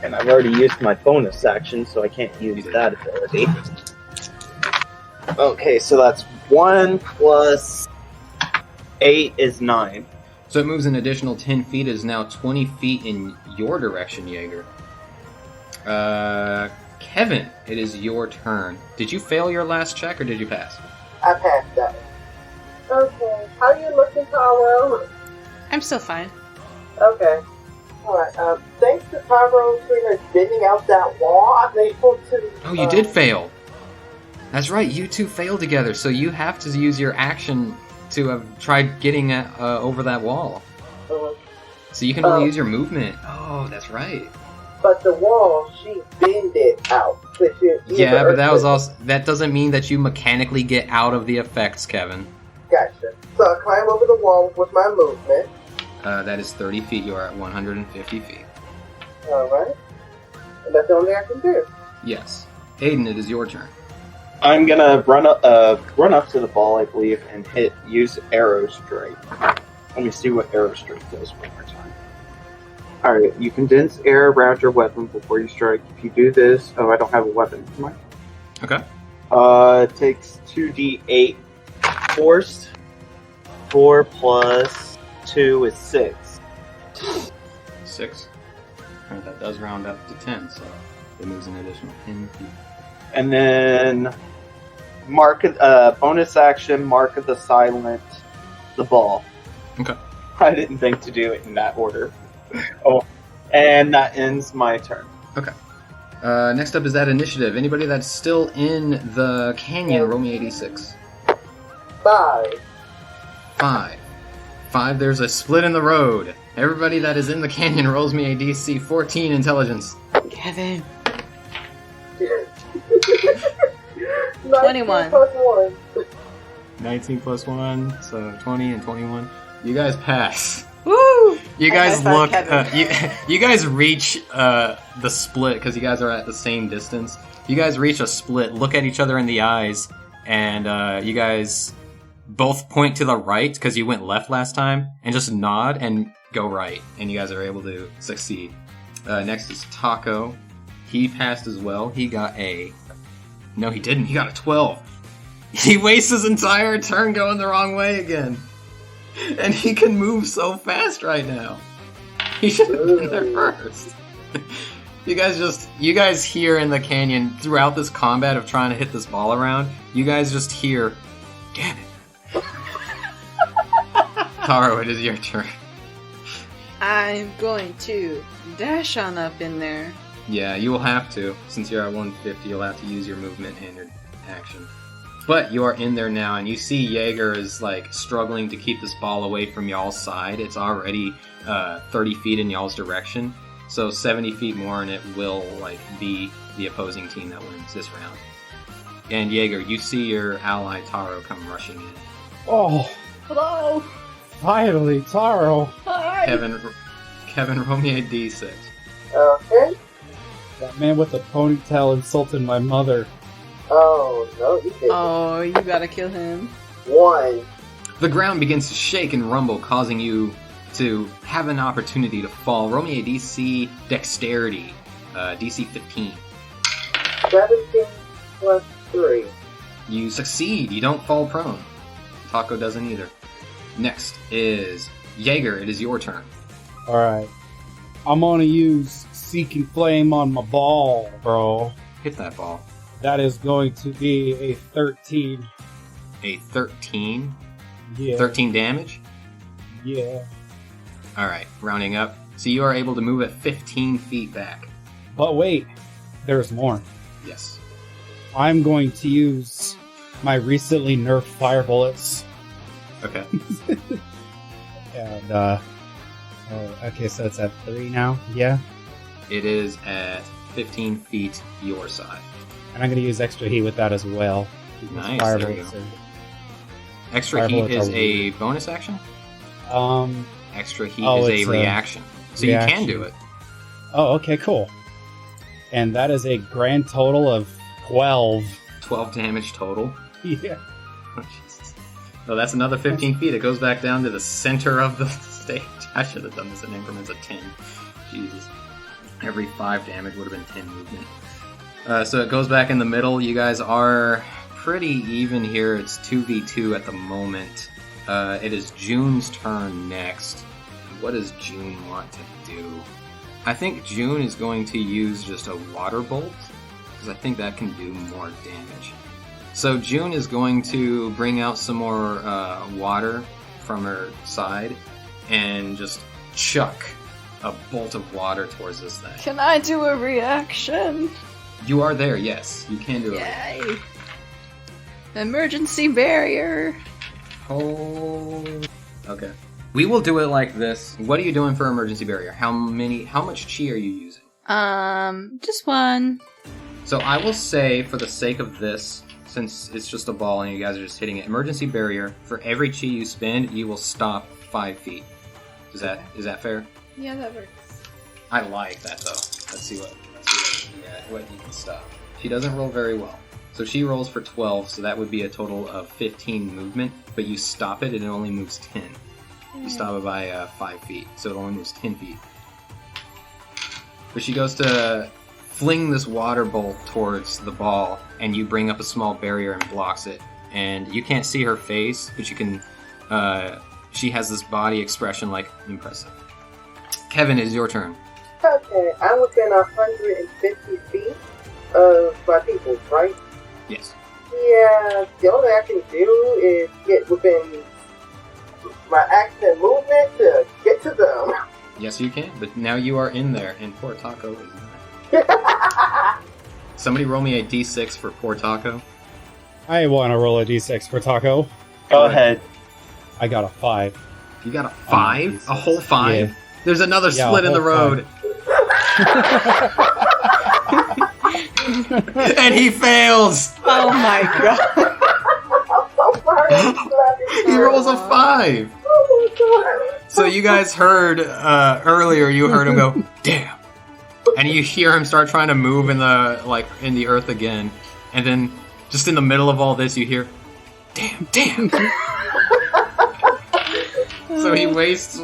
And I've already used my bonus action, so I can't use that ability. Okay, so that's 1 plus 8 is 9. So it moves an additional 10 feet. It is now 20 feet in your direction, Jaeger. Kevin, it is your turn. Did you fail your last check, or did you pass? I passed that. Okay, how are you looking, Taro? I'm still fine. Okay. Alright, thanks to Taro Trainer bending out that wall, I'm able to... Oh, you did fail. That's right, you two failed together, so you have to use your action to have tried getting over that wall. So you can only use your movement. Oh, that's right. But the wall, she bended out. Yeah, but that doesn't mean that you mechanically get out of the effects, Kevin. Gotcha. So I climb over the wall with my movement. That is 30 feet. You are at 150 feet. Alright. And that's the only thing I can do. Yes. Aiden, it is your turn. I'm gonna run up to the ball, I believe, and use Arrow Strike. Let me see what Arrow Strike does one more time. Alright, you condense air around your weapon before you strike. If you do this... Oh, I don't have a weapon. Come on. Okay. It takes 2d8 force. 4 plus 2 is 6. 6. Alright, that does round up to 10, so it moves an additional 10 feet. And then bonus action, Mark of the Silent, the ball. Okay. I didn't think to do it in that order. Oh, and that ends my turn. Okay. Next up is that initiative. Anybody that's still in the canyon, roll me 86. 5. 5, there's a split in the road. Everybody that is in the canyon rolls me a DC 14 intelligence. Kevin. 21. Plus 1. 19 plus 1, so 20 and 21. You guys pass. Woo! You guys look. Kevin. You guys reach the split because you guys are at the same distance. You guys reach a split, look at each other in the eyes, and you guys both point to the right because you went left last time, and just nod and go right, and you guys are able to succeed. Next is Taco. He passed as well. He got a... No, he didn't. He got a 12. He wastes his entire turn going the wrong way again. And he can move so fast right now. He should have been there first. You guys hear in the canyon, throughout this combat of trying to hit this ball around, you guys just hear Damn it. Taro, it is your turn. I'm going to dash on up in there. Yeah, you will have to. Since you're at 150, you'll have to use your movement and your action. But you are in there now, and you see Jaeger is, like, struggling to keep this ball away from y'all's side. It's already 30 feet in y'all's direction. So 70 feet more, and it will, like, be the opposing team that wins this round. And Jaeger, you see your ally Taro come rushing in. Oh, Hello! finally, Taro. Hi! Kevin, roll me a d6. Okay. That man with the ponytail insulted my mother. Oh, no, you didn't. Oh, you gotta kill him. 1. The ground begins to shake and rumble, causing you to have an opportunity to fall. Roll me a DC Dexterity, DC 15. 17 plus 3. You succeed. You don't fall prone. Taco doesn't either. Next is Jaeger. It is your turn. Alright. I'm gonna use Seeking Flame on my ball, bro. Hit that ball. That is going to be a 13. A 13. Yeah. 13 damage. Yeah. Alright, rounding up. So you are able to move at 15 feet back. But wait, there's more. Yes. I'm going to use my recently nerfed fire bullets. Okay. And, okay, so it's at 3 now. Yeah. It is at 15 feet your side. And I'm going to use extra heat with that as well. because Nice, fire there you bullets go. are- Extra fire heat bullets is are a weird. bonus action? Extra heat Oh, is it's a a reaction. So you can reaction. do it. Oh, okay, cool. And that is a grand total of 12. 12 damage total. Yeah. Oh, Jesus. Oh, that's another 15 feet. It goes back down to the center of the stage. I should have done this in increments of 10. Jesus. Every 5 damage would have been 10 movement. So it goes back in the middle. You guys are pretty even here. It's 2v2 at the moment. It is June's turn next. What does June want to do? I think June is going to use just a water bolt, because I think that can do more damage. So June is going to bring out some more water from her side and just chuck a bolt of water towards this thing. Can I do a reaction? You are there, yes. You can do it. Yay! Emergency barrier. Oh. Okay. We will do it like this. What are you doing for emergency barrier? How much chi are you using? Just one. So I will say, for the sake of this, since it's just a ball and you guys are just hitting it, emergency barrier, for every chi you spend, you will stop 5 feet. Is that fair? Yeah, that works. I like that though. Let's see what you can stop. She doesn't roll very well. So she rolls for 12, so that would be a total of 15 movement, but you stop it and it only moves 10. You stop it by 5 feet, so it only moves 10 feet. But she goes to fling this water bolt towards the ball, and you bring up a small barrier and blocks it. And you can't see her face, but you can. She has this body expression like impressive. Kevin, it is your turn. Okay, I'm within 150 feet of my people, right? Yes. Yeah, the only thing I can do is get within my action and movement to get to them. Yes, you can, but now you are in there, and poor Taco is not. Somebody roll me a d6 for poor Taco. I want to roll a d6 for Taco. Go ahead. I got a 5. You got a 5? A whole 5? Yeah. There's another Yeah, split a in the whole road. And he fails! Oh my god. I'm so sorry. He rolls a 5! Oh my god. So you guys heard, earlier you heard him go, damn! And you hear him start trying to move in the earth again. And then, just in the middle of all this, you hear, damn! So he wastes,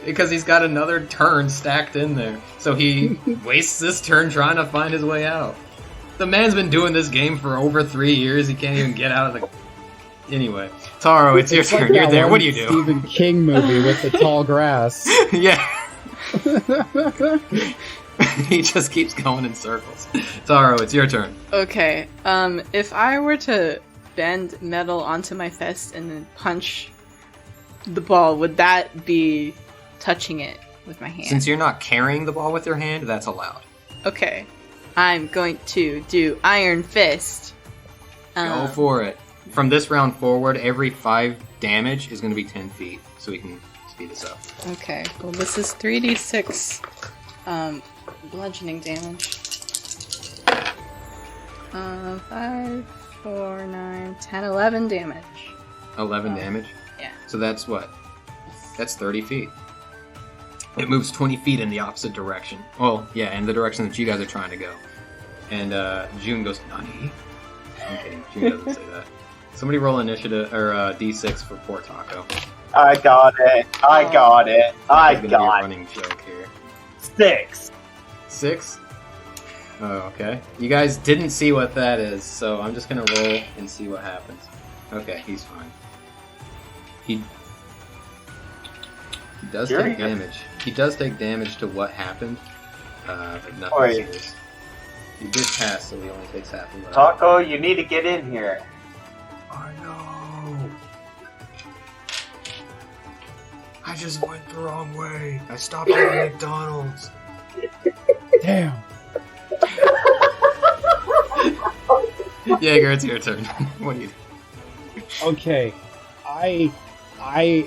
because he's got another turn stacked in there. So he wastes this turn trying to find his way out. The man's been doing this game for over 3 years. He can't even get out of the... Anyway. Taro, it's your turn. Like You're that there. one What do you do? Stephen King movie with the tall grass. Yeah. He just keeps going in circles. Taro, it's your turn. Okay, if I were to bend metal onto my fist and then punch the ball, would that be touching it with my hand? Since you're not carrying the ball with your hand, that's allowed. Okay. I'm going to do Iron Fist. Go for it. From this round forward, every 5 damage is going to be 10 feet, so we can speed this up. Okay. Well, this is 3d6 bludgeoning damage. 5, 4, 9, 10, 11 damage. 11 damage? Yeah. So that's what? That's 30 feet. It moves 20 feet in the opposite direction. Well, yeah, in the direction that you guys are trying to go. And June goes, Nani? I'm kidding. June doesn't say that. Somebody roll initiative, or D6 for poor Taco. I got it. I got it. I There's gonna be a got running joke here. 6. 6? Oh, okay. You guys didn't see what that is, so I'm just gonna roll and see what happens. Okay, he's fine. He does take damage. He does take damage to what happened, but nothing serious. He did pass, so he only takes half of it. Taco, you need to get in here. I know. I just went the wrong way. I stopped at McDonald's. Damn. Jaeger, it's your turn. What do you do? Okay, I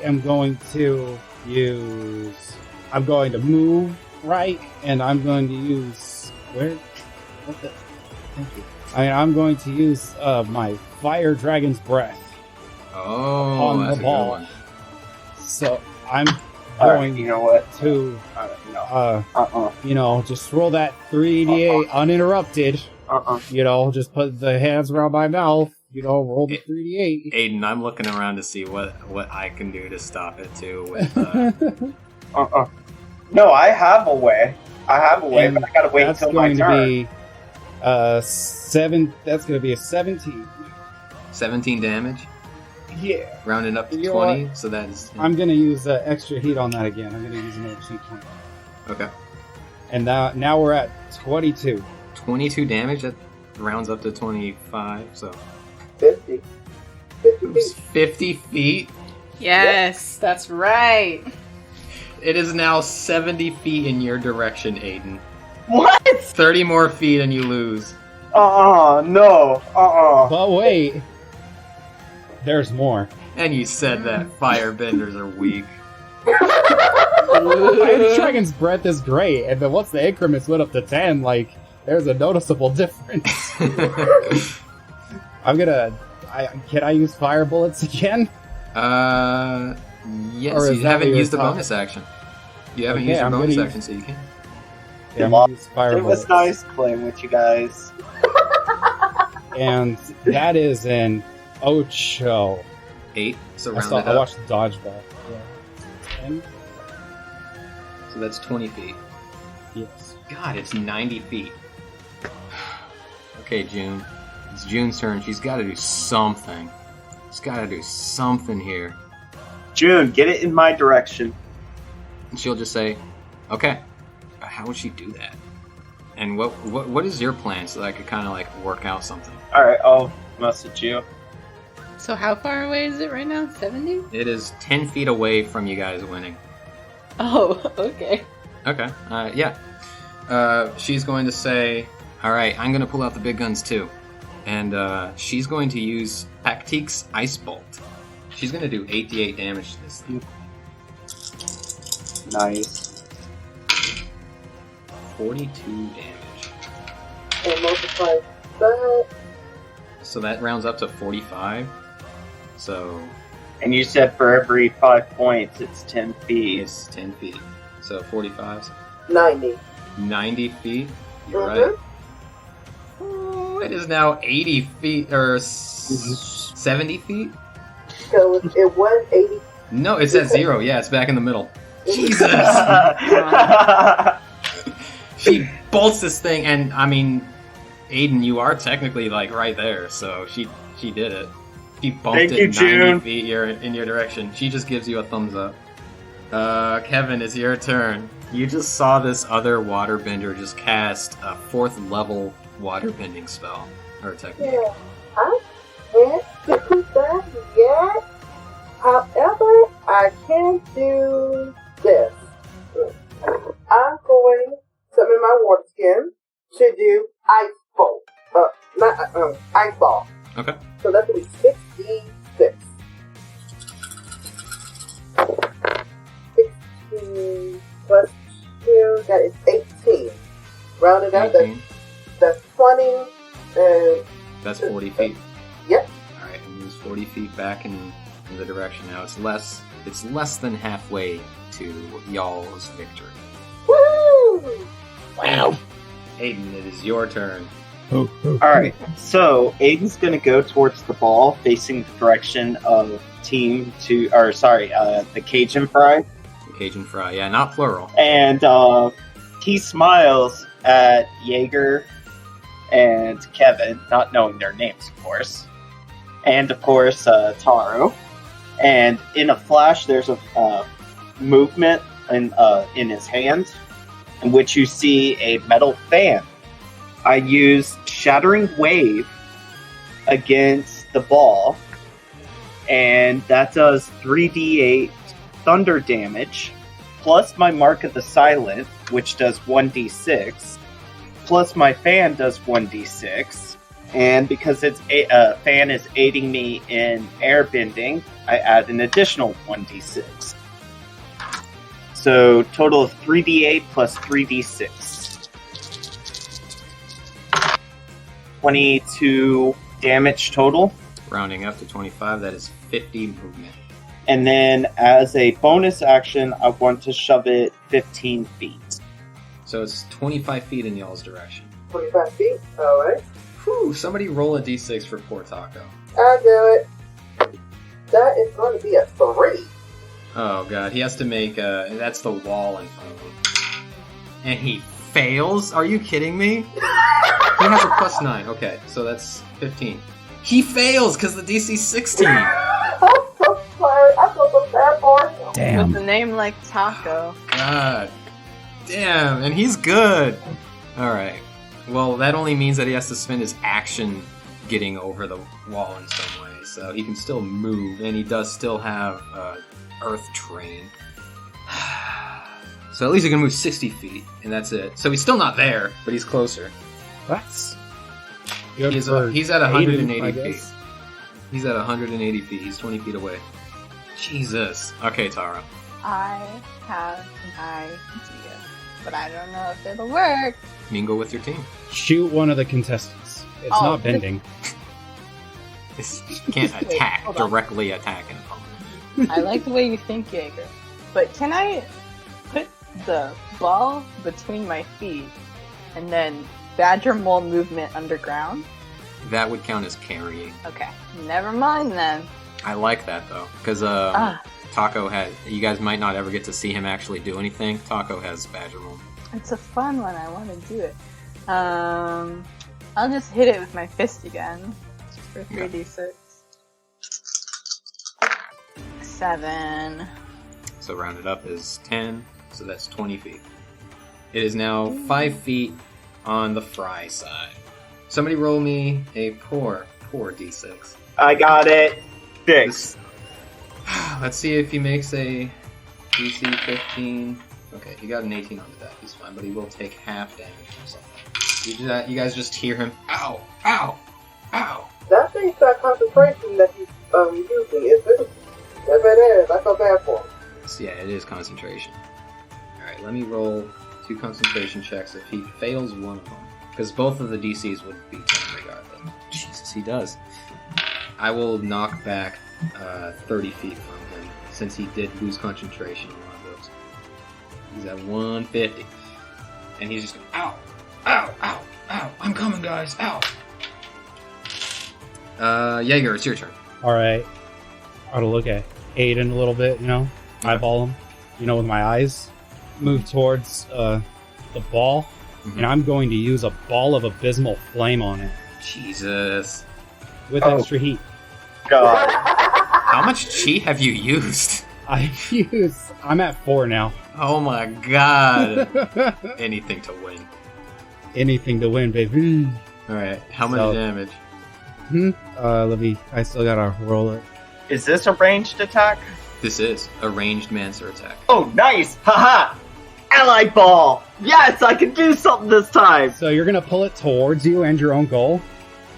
am going to use. I'm going to move right, and I'm going to use where? What the? Thank you. I'm going to use my Fire Dragon's Breath Oh, on that's the a ball. good one. So I'm Alright, going you know what? to No. just roll that 3d8 uninterrupted. Just put the hands around my mouth. Roll the 3d8. Aiden, I'm looking around to see what I can do to stop it too. With No, I have a way. But I gotta wait until my turn. That's going to be a 17. 17 damage. Yeah. Rounded up to You know 20, what? so that is. I'm going to use extra heat on that again. I'm going to use another heat point. Okay. And now we're at 22. 22 damage. That rounds up to 25. So 50. 50 moves feet. 50 feet. Yes, that's right. It is now 70 feet in your direction, Aiden. What? 30 more feet and you lose. No. But wait. There's more. And you said that firebenders are weak. Fire Dragon's Breath is great, and then once the increments went up to 10, there's a noticeable difference. Can I use fire bullets again? Yes, Or is you that haven't what used the you're bonus action. You haven't Okay, used your I'm bonus gonna action, so you can. Yeah, I'm gonna use fire It was bullets. nice playing with you guys. And that is an Ocho. 8, so I, round saw, it I up. watched Dodgeball. Yeah. 10? So that's 20 feet. Yes. God, it's 90 feet. Okay, June. It's June's turn. She's got to do something. She's got to do something here. June, get it in my direction. And she'll just say, okay. How would she do that? And what is your plan so that I could kind of work out something? Alright, I'll message you. So how far away is it right now? 70? It is 10 feet away from you guys winning. Oh, okay. Okay, yeah. She's going to say, alright, I'm going to pull out the big guns too. And she's going to use Pactique's Ice Bolt. She's going to do 88 damage to this thing. Nice. 42 damage. And multiply that. So that rounds up to 45. So And you said for every 5 points, it's 10 feet. it's 10 feet. So 45. 90. 90 feet. You're Mhm. right. Oh, it is now 80 feet, or 70 feet? So it was 80. No, it's at 0. Yeah, it's back in the middle. Jesus! She bolts this thing, and I mean, Aiden, you are technically right there, so she did it. She bumped Thank it you, 90 June. feet in your direction. She just gives you a thumbs up. Kevin, it's your turn. You just saw this other waterbender just cast a 4th level waterbending spell or technique. Yeah. I can't I can do this. I'm going to summon my water skin to do ice bolt. Ice ball. Okay. So that's going to be 6d6. 16 plus 2, that is 18. Rounded up, 18. that's 20, and... That's 40 feet. Yep. Alright, it moves 40 feet back in the direction now. It's less than halfway to y'all's victory. Woo! Wow. Aiden, it is your turn. Alright, so Aiden's gonna go towards the ball facing the direction of the Cajun Fry. The Cajun Fry, yeah, not plural. And he smiles at Jaeger and Kevin, not knowing their names, of course. And, of course, Taro. And in a flash, there's a movement in his hand, in which you see a metal fan. I use Shattering Wave against the ball, and that does 3d8 thunder damage, plus my Mark of the Silent, which does 1d6, plus my fan does 1d6, and because its fan is aiding me in airbending, I add an additional 1d6. So total of 3d8 plus 3d6. 22 damage total. Rounding up to 25, that is 50 movement. And then as a bonus action, I want to shove it 15 feet. So it's 25 feet in y'all's direction. 25 feet, alright. Whew, somebody roll a d6 for poor Taco. I'll do it. That is going to be a 3. Oh god, he has to make that's the wall in front of him. And he fails? Are you kidding me? He has a +9. Okay, so that's 15. He fails because the DC's 16. I'm so sorry. I feel so bad for him. Damn. With a name like Taco. God damn, and he's good. Alright. Well, that only means that he has to spend his action getting over the wall in some way. So he can still move, and he does still have Earth Train. So at least he can move 60 feet, and that's it. So he's still not there, but he's closer. That's good. He's for at 180 Aiden, I feet. guess. He's at 180 feet. He's 20 feet away. Jesus. Okay, Tara. I have an idea, but I don't know if it'll work. Mingle with your team. Shoot one of the contestants. It's Oh, not bending. You can't Wait, attack, hold on. directly attack an opponent. I like the way you think, Jaeger. But can I put the ball between my feet and then badger mole movement underground? That would count as carrying. Okay, never mind then. I like that, though, because Taco had... You guys might not ever get to see him actually do anything. Taco has Badger Roll. It's a fun one. I want to do it. I'll just hit it with my fist again. Just for 3d6. 7. So rounded up is 10, so that's 20 feet. It is now 5 feet on the Fry side. Somebody roll me a poor d6. I got it. 6. Let's see if he makes a DC 15. Okay, he got an 18 on the deck. He's fine, but he will take half damage from something. You guys just hear him, ow, ow, ow. That thing's that concentration that he's using. Is it? If it is, I feel bad for him. So yeah, it is concentration. Alright, let me roll 2 concentration checks if he fails one of them. Because both of the DCs would be 10 regardless. Jesus, he does. I will knock back 30 feet from him, since he did lose concentration in one of those. He's at 150. And he's just going, ow, ow, ow, ow, I'm coming, guys, ow. Jaeger, it's your turn. Alright. I ought to look at Aiden a little bit, eyeball him, with my eyes. Move towards the ball, and I'm going to use a ball of abysmal flame on it. Jesus. With extra heat. God. How much cheat have you used? I'm at 4 now. Oh my god. Anything to win. Anything to win, baby. Alright, how much damage? I still gotta roll it. Is this a ranged attack? This is a ranged Mancer attack. Oh, nice! Haha! Ally ball! Yes, I can do something this time! So you're gonna pull it towards you and your own goal?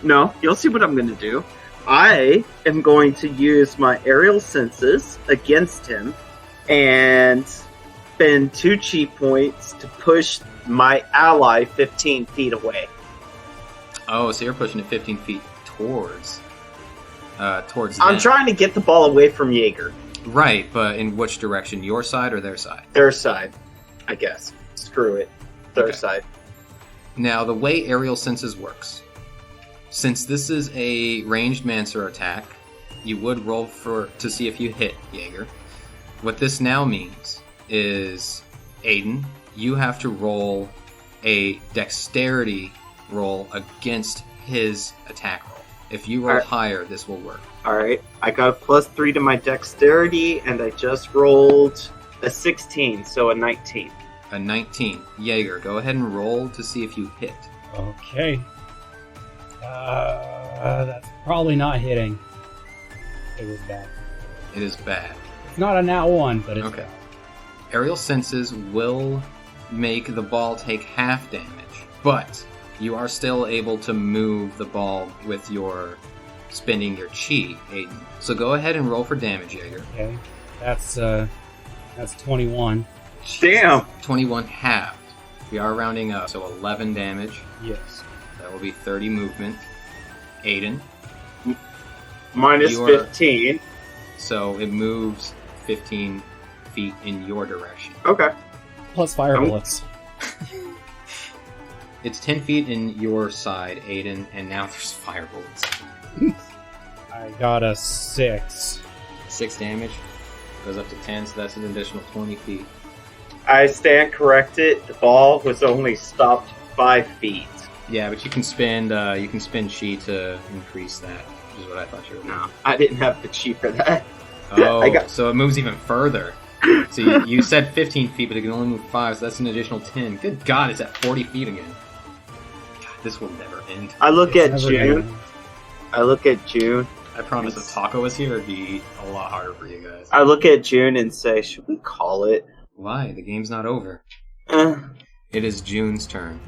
No, you'll see what I'm going to do. I am going to use my aerial senses against him and spend 2 chi points to push my ally 15 feet away. Oh, so you're pushing it 15 feet towards I'm them. trying to get the ball away from Jaeger. Right, but in which direction? Your side or their side? Their side, I guess. Screw it. Their Okay. side. Now, the way aerial senses works, since this is a ranged Mancer attack, you would roll to see if you hit Jaeger. What this now means is, Aiden, you have to roll a dexterity roll against his attack roll. If you roll Alright. higher, this will work. Alright, I got a +3 to my dexterity, and I just rolled a 16, so a 19. A 19. Jaeger, go ahead and roll to see if you hit. Okay. That's probably not hitting. It was bad. It is bad. It's not a nat 1, but it's Okay. bad. Aerial senses will make the ball take half damage, but you are still able to move the ball with your spending your chi, Aiden. So go ahead and roll for damage, Jaeger. Okay. That's 21. Damn! 21 halved. We are rounding up, so 11 damage. Yes. That will be 30 movement. Aiden, Minus You are- 15. so it moves 15 feet in your direction. Okay. Plus fire Um, bullets. It's 10 feet in your side, Aiden, and now there's fire bullets. I got a 6. 6 damage. Goes up to 10, so that's an additional 20 feet. I stand corrected. The ball was only stopped 5 feet. Yeah, but you can spend chi to increase that, which is what I thought you were doing. No, I didn't have the chi for that. Oh, I got- so it moves even further. So you said 15 feet, but it can only move 5, so that's an additional 10. Good God, it's at 40 feet again. God, this will never end. I look It's at never June. gonna- I look at June. I promise if Taco was here, it'd be a lot harder for you guys. I look at June and say, should we call it? Why? The game's not over. Eh. It is June's turn.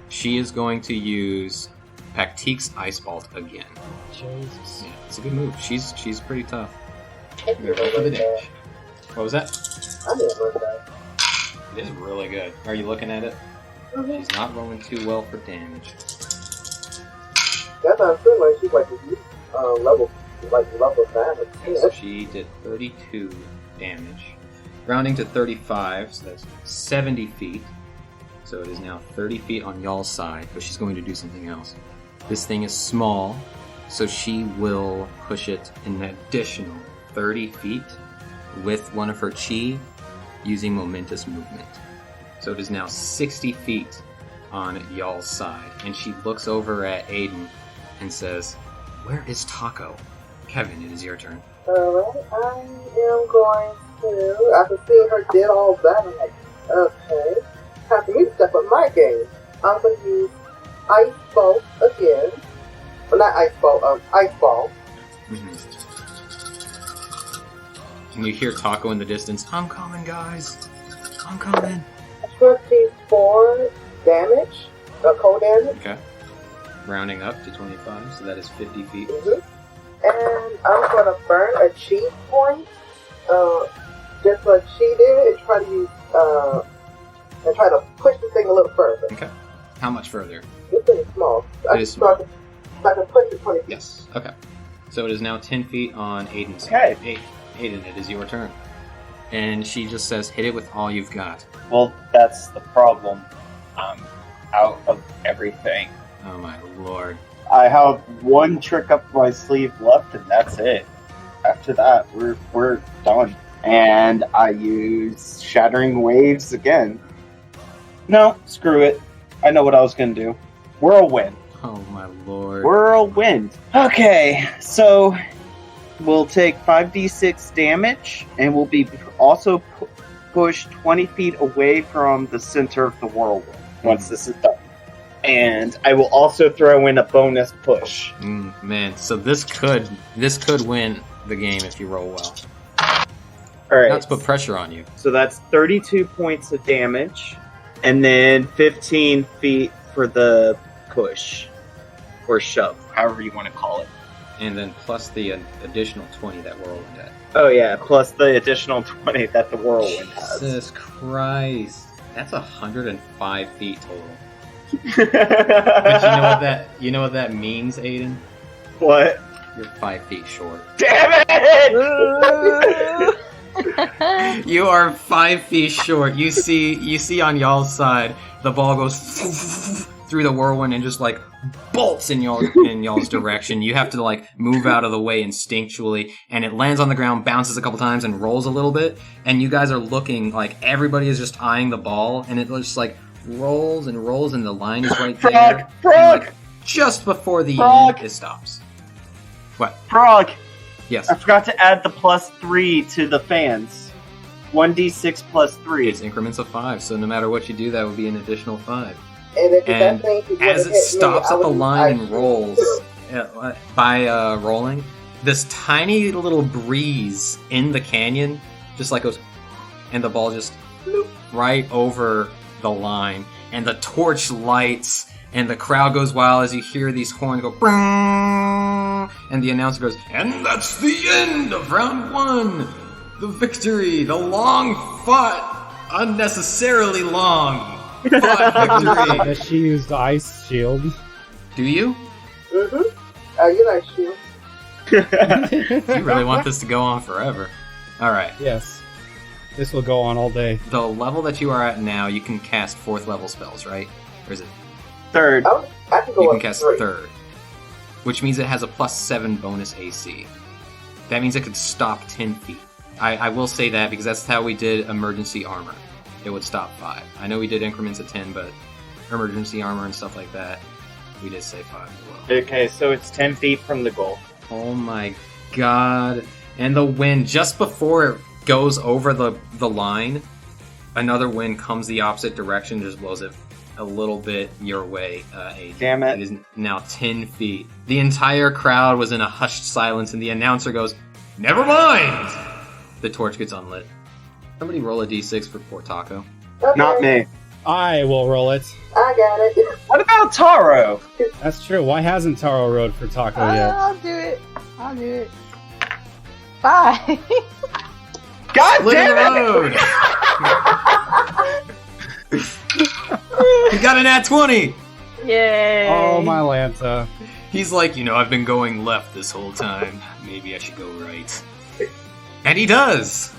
She is going to use Pactique's Ice Vault again. Jesus. Yeah, it's a good move. She's pretty tough. Here, roll for the damage. What was that? I didn't know that. It is really good. Are you looking at it? She's not rolling too well for damage. That doesn't seem like she's like level damage. Okay, so she did 32 damage. Rounding to 35, so that's 70 feet. So it is now 30 feet on y'all's side, but she's going to do something else. This thing is small, so she will push it an additional 30 feet with one of her chi using momentous movement. So it is now 60 feet on y'all's side, and she looks over at Aiden and says, "Where is Taco?" Kevin, it is your turn. Alright, I am going to, after seeing her did all that, I'm like, okay, time for me to step up my game. I'm going to use Ice Bolt again. Well, not Ice Bolt, Ice Ball. And you hear Taco in the distance, "I'm coming, guys. I'm coming." 24 damage, cold damage. Okay. Rounding up to 25, so that is 50 feet. And I'm going to burn a chi point, just like she did, and try to use, and try to push the thing a little further. Okay. How much further? This thing is small. It is small. So I can push it 20 feet. Yes. Okay. So it is now 10 feet on Aiden's Okay. side. Aiden, it is your turn. And she just says, "Hit it with all you've got." Well, that's the problem. I'm out of everything. Oh my lord. I have one trick up my sleeve left, and that's it. After that, we're done. And I use Shattering Waves again. No, screw it. I know what I was going to do. Whirlwind. Oh my lord. Whirlwind. Okay, so we'll take 5d6 damage, and we'll be also pushed 20 feet away from the center of the whirlwind once this is done. And I will also throw in a bonus push. Man, so this could win the game if you roll well. All right. Not to put pressure on you. So that's 32 points of damage, and then 15 feet for the push or shove, however you want to call it. And then plus the additional 20 that whirlwind had. Oh yeah, plus the additional 20 that the whirlwind has. Jesus Christ. That's 105 feet total. But But you know what that means, Aiden? What? You're 5 feet short. Damn it! You are 5 feet short. You see on y'all's side, the ball goes through the whirlwind and just like bolts in y'all's direction. You have to like move out of the way instinctually, and it lands on the ground, bounces a couple times, and rolls a little bit. And you guys are looking like everybody is just eyeing the ball, and it just like rolls and rolls, and the line is right there. Frog! And, like, just before the end, it stops. What? Frog! Yes. I forgot to add the +3 to the fans. 1d6 plus 3. It's increments of 5, so no matter what you do, that would be an additional 5. And as it stops at the line and rolls, by rolling, this tiny little breeze in the canyon just like goes, and the ball just right over the line, and the torch lights, and the crowd goes wild as you hear these horns go, and the announcer goes, And that's the end of round 1. The victory, the long fought, unnecessarily long fought victory. That she used ice shield. do you? Mm-hmm. You like shield. You really want this to go on forever. Alright. Yes. This will go on all day. The level that you are at now, you can cast 4th level spells, right? Or is it? 3rd. I can go You up can cast to 3. 3rd. Which means it has a +7 bonus AC. That means it could stop 10 feet. I will say that because that's how we did emergency armor. It would stop 5. I know we did increments of 10, but emergency armor and stuff like that, we did say 5 as well. Okay, so it's 10 feet from the goal. Oh my god. And the wind, just before it goes over the line, another wind comes the opposite direction, just blows it a little bit your way, Aiden. Damn it. It is now 10 feet. The entire crowd was in a hushed silence, and the announcer goes, Never mind! the torch gets unlit. Somebody roll a d6 for poor Taco. Okay. Not me. I will roll it. I got it. What about Taro? That's true. Why hasn't Taro rode for Taco yet? I'll do it. 5. God Split in the damn it! road! He got an at 20! Yay! Oh, my Lanta. He's like, I've been going left this whole time. Maybe I should go right. And he does!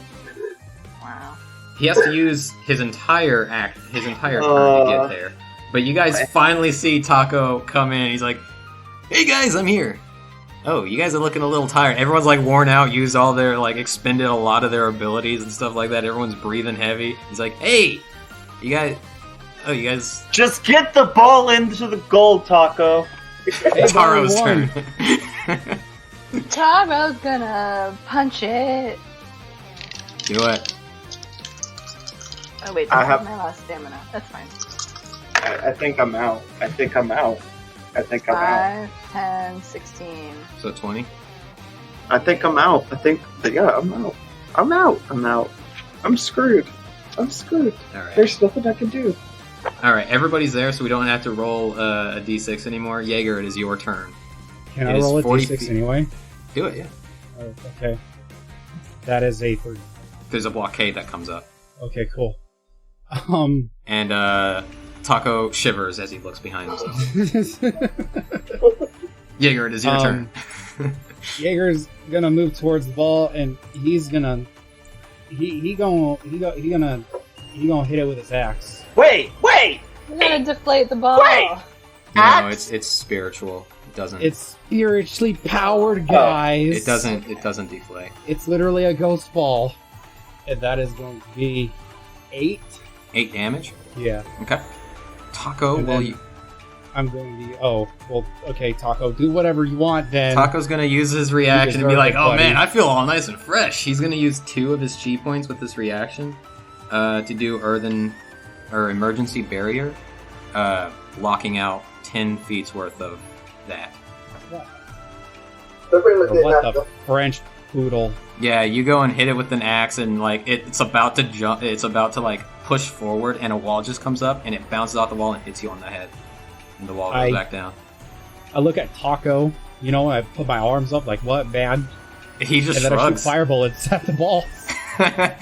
Wow. He has to use his entire turn to get there. But you guys finally see Taco come in. He's like, "Hey guys, I'm here." Oh, you guys are looking a little tired. Everyone's like worn out, used all their expended a lot of their abilities and stuff like that. Everyone's breathing heavy. He's like, "Hey, you guys." Just get the ball into the goal, Taco. Hey, Taro's Darwin turn. won. Taro's gonna punch it. Do it. Oh wait, I I have have- my last stamina. That's fine. I think I'm out. I think I'm out. 5, 10, 16. So 20. I think I'm out. I'm out. I'm out. I'm screwed. All right. There's nothing I can do. All right. Everybody's there, so we don't have to roll a d6 anymore. Jaeger, it is your turn. Can It I is roll a 40 d6 feet. anyway? Do it. Yeah. Oh, okay. That is a 3. There's a blockade that comes up, Okay, cool. and Taco shivers as he looks behind himself. Jaeger, it is your turn. Jaeger's gonna move towards the ball, and he's gonna he gonna hit it with his axe. Wait! We're gonna deflate the ball. Wait! No, Axe? it's spiritual. It doesn't. It's spiritually powered, guys. It doesn't deflate. It's literally a ghost ball, and that is going to be 8. 8 damage. Yeah, Okay. Taco, And will then- you? I'm going to. Oh, well, okay, Taco, do whatever you want then. Taco's gonna use his reaction and be deserve like, it, "Oh buddy." man, I feel all nice and fresh." He's gonna use 2 of his chi points with this reaction to do emergency barrier, locking out 10 feet's worth of that. So pretty much Or did what not the French poodle? Yeah, you go and hit it with an axe, and like it's about to jump. It's about to like push forward, and a wall just comes up, and it bounces off the wall and hits you on the head, and the wall goes back down. I look at Taco. You know, I put my arms up like, "What, man?" He just and then shrugs. I shoot fireball and set the ball. And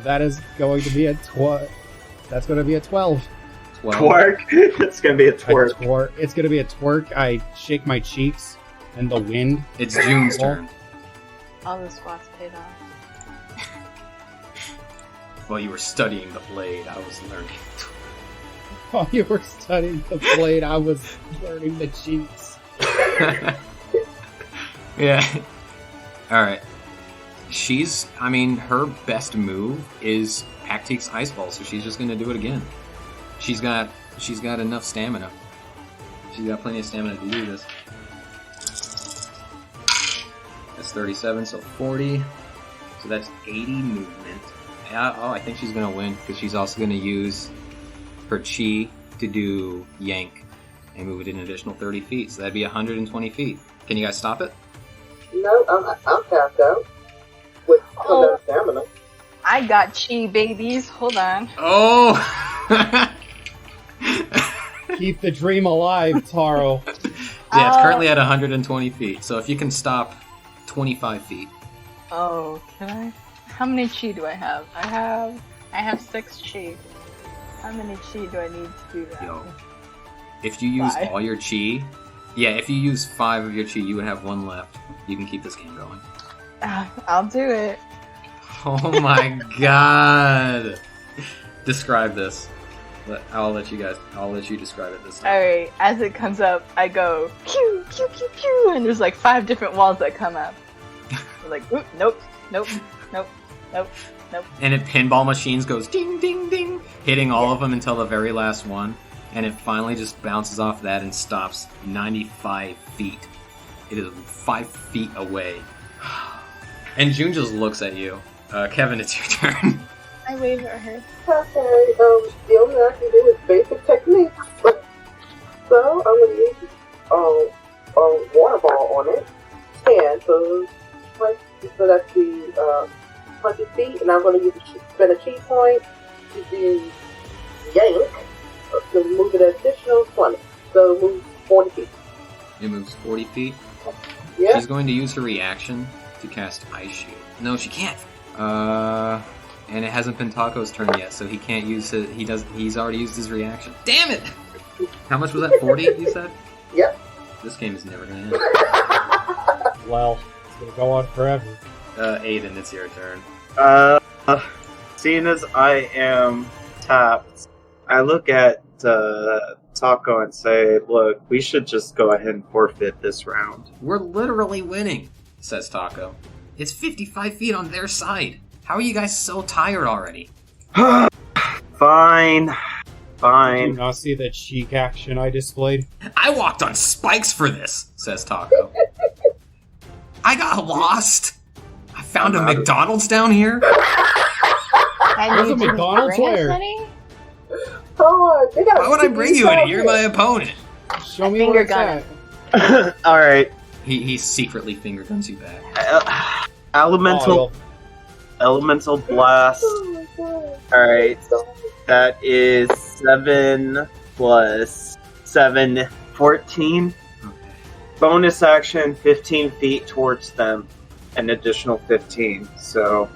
that is going to be That's going to be a 12. Twerk. It's going to be a twerk. It's going to be a twerk. I shake my cheeks in the wind. It's June's turn. All the squats paid off. While you were studying the blade, I was learning. While you were studying the blade, I was learning the cheats. Yeah. Alright. Her best move is Pactique's Ice Ball, so she's just gonna do it again. She's got enough stamina. She's got plenty of stamina to do this. That's 37, so 40. So that's 80 movement. I think she's gonna win, because she's also gonna use her chi to do yank and move it an additional 30 feet, so that'd be 120 feet. Can you guys stop it? No, I'm tapped out with no stamina. I got chi, babies. Hold on. Oh! Keep the dream alive, Taro. Yeah, it's currently at 120 feet, so if you can stop 25 feet. Oh, can I? How many chi do I have? I have 6 chi. How many chi do I need to do that? Yo. If you use 5. all your chi... Yeah, if you use 5 of your chi, you would have 1 left. You can keep this game going. I'll do it. Oh my god! Describe this. I'll let you describe it this time. Alright, as it comes up, I go pew, pew, pew, pew, and there's like 5 different walls that come up. I'm like, oop, nope, nope, nope, nope, nope. And it pinball machines goes ding, ding, ding, hitting all of them until the very last one. And it finally just bounces off that and stops 95 feet. It is 5 feet away. And June just looks at you. Kevin, it's your turn. I wave at her. Okay, the only thing I can do is basic techniques. So I'm gonna use a water ball on it. 10, so that's the 20 feet, and I'm gonna spend a chi point to do yank to move it an additional 20. So move 40 feet. It moves 40 feet. Yeah. She's going to use her reaction to cast Ice Shield. No, she can't. And it hasn't been Taco's turn yet, so he can't use it. He's already used his reaction. Damn it! How much was that? 40, you said? Yep. This game is never gonna end. Well, it's gonna go on forever. Aiden, it's your turn. Seeing as I am tapped, I look at Taco and say, look, we should just go ahead and forfeit this round. We're literally winning, says Taco. It's 55 feet on their side. How are you guys so tired already? Fine. Did you not see that cheek action I displayed? I walked on spikes for this, says Taco. I got lost. I found a McDonald's down here. There's a McDonald's where? Oh, they got Why would I bring you in? You're my opponent. Show me where it's at. Alright. He secretly finger guns you back. Elemental Blast. Alright. That is 7 plus 7, 14. Okay. Bonus action, 15 feet towards them. An additional 15. So,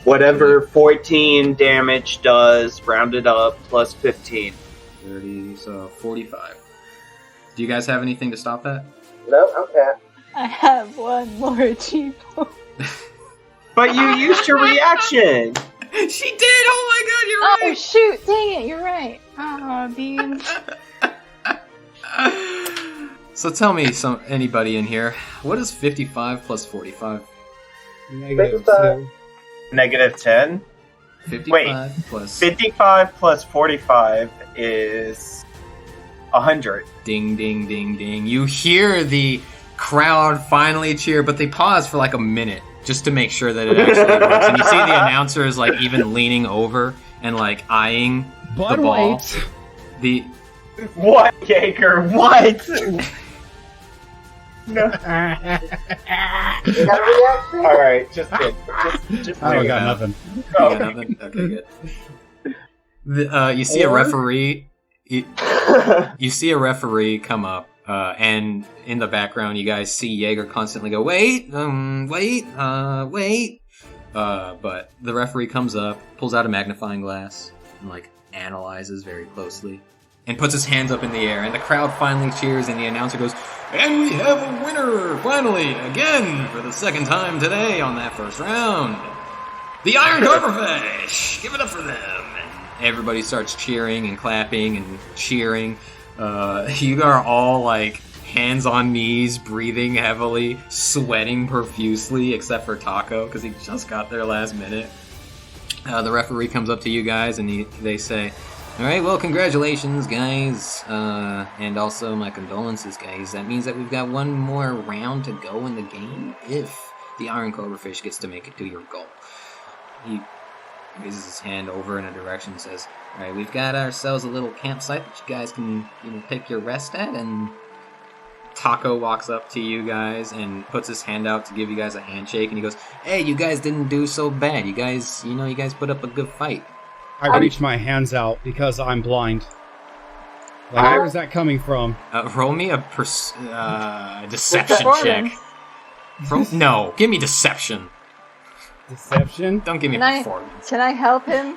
whatever 14 damage does, rounded up, plus 15. 30, so 45. Do you guys have anything to stop that? No, I'm tapped. I have one more cheapo. But you used your reaction! She did! Oh my god, you're right! Oh shoot, dang it, you're right. Oh, beans. So tell me, anybody in here, what is 55 plus 45? -2. Negative 10? 55 plus... 55 plus 45 is 100. Ding, ding, ding, ding. You hear the crowd finally cheer, but they pause for like a minute just to make sure that it actually works. And you see the announcers like even leaning over and like eyeing the ball. Wait. What, Jaeger? What? No. You got a reaction? All right, just kidding. Just I don't bring got it up. nothing. You got nothing? Okay, good. You see a referee. You see a referee come up, and in the background, you guys see Jaeger constantly go, wait. But the referee comes up, pulls out a magnifying glass, and analyzes very closely, and puts his hands up in the air, and the crowd finally cheers, and the announcer goes, and we have a winner, finally, again, for the second time today on that first round. The Iron Copperfish! Give it up for them! And everybody starts cheering and clapping and cheering. You are all hands on knees, breathing heavily, sweating profusely, except for Taco, because he just got there last minute. The referee comes up to you guys and they say, alright, well, congratulations, guys. And also my condolences, guys. That means that we've got one more round to go in the game if the Iron Cloverfish gets to make it to your goal. He raises his hand over in a direction and says, alright, we've got ourselves a little campsite that you guys can, take your rest at. And Taco walks up to you guys and puts his hand out to give you guys a handshake, and he goes, hey, you guys didn't do so bad. You guys, you guys put up a good fight. I reach my hands out because I'm blind. Where is that coming from? Roll me a deception check. No, give me deception. Deception? Don't give me performance. Can I help him?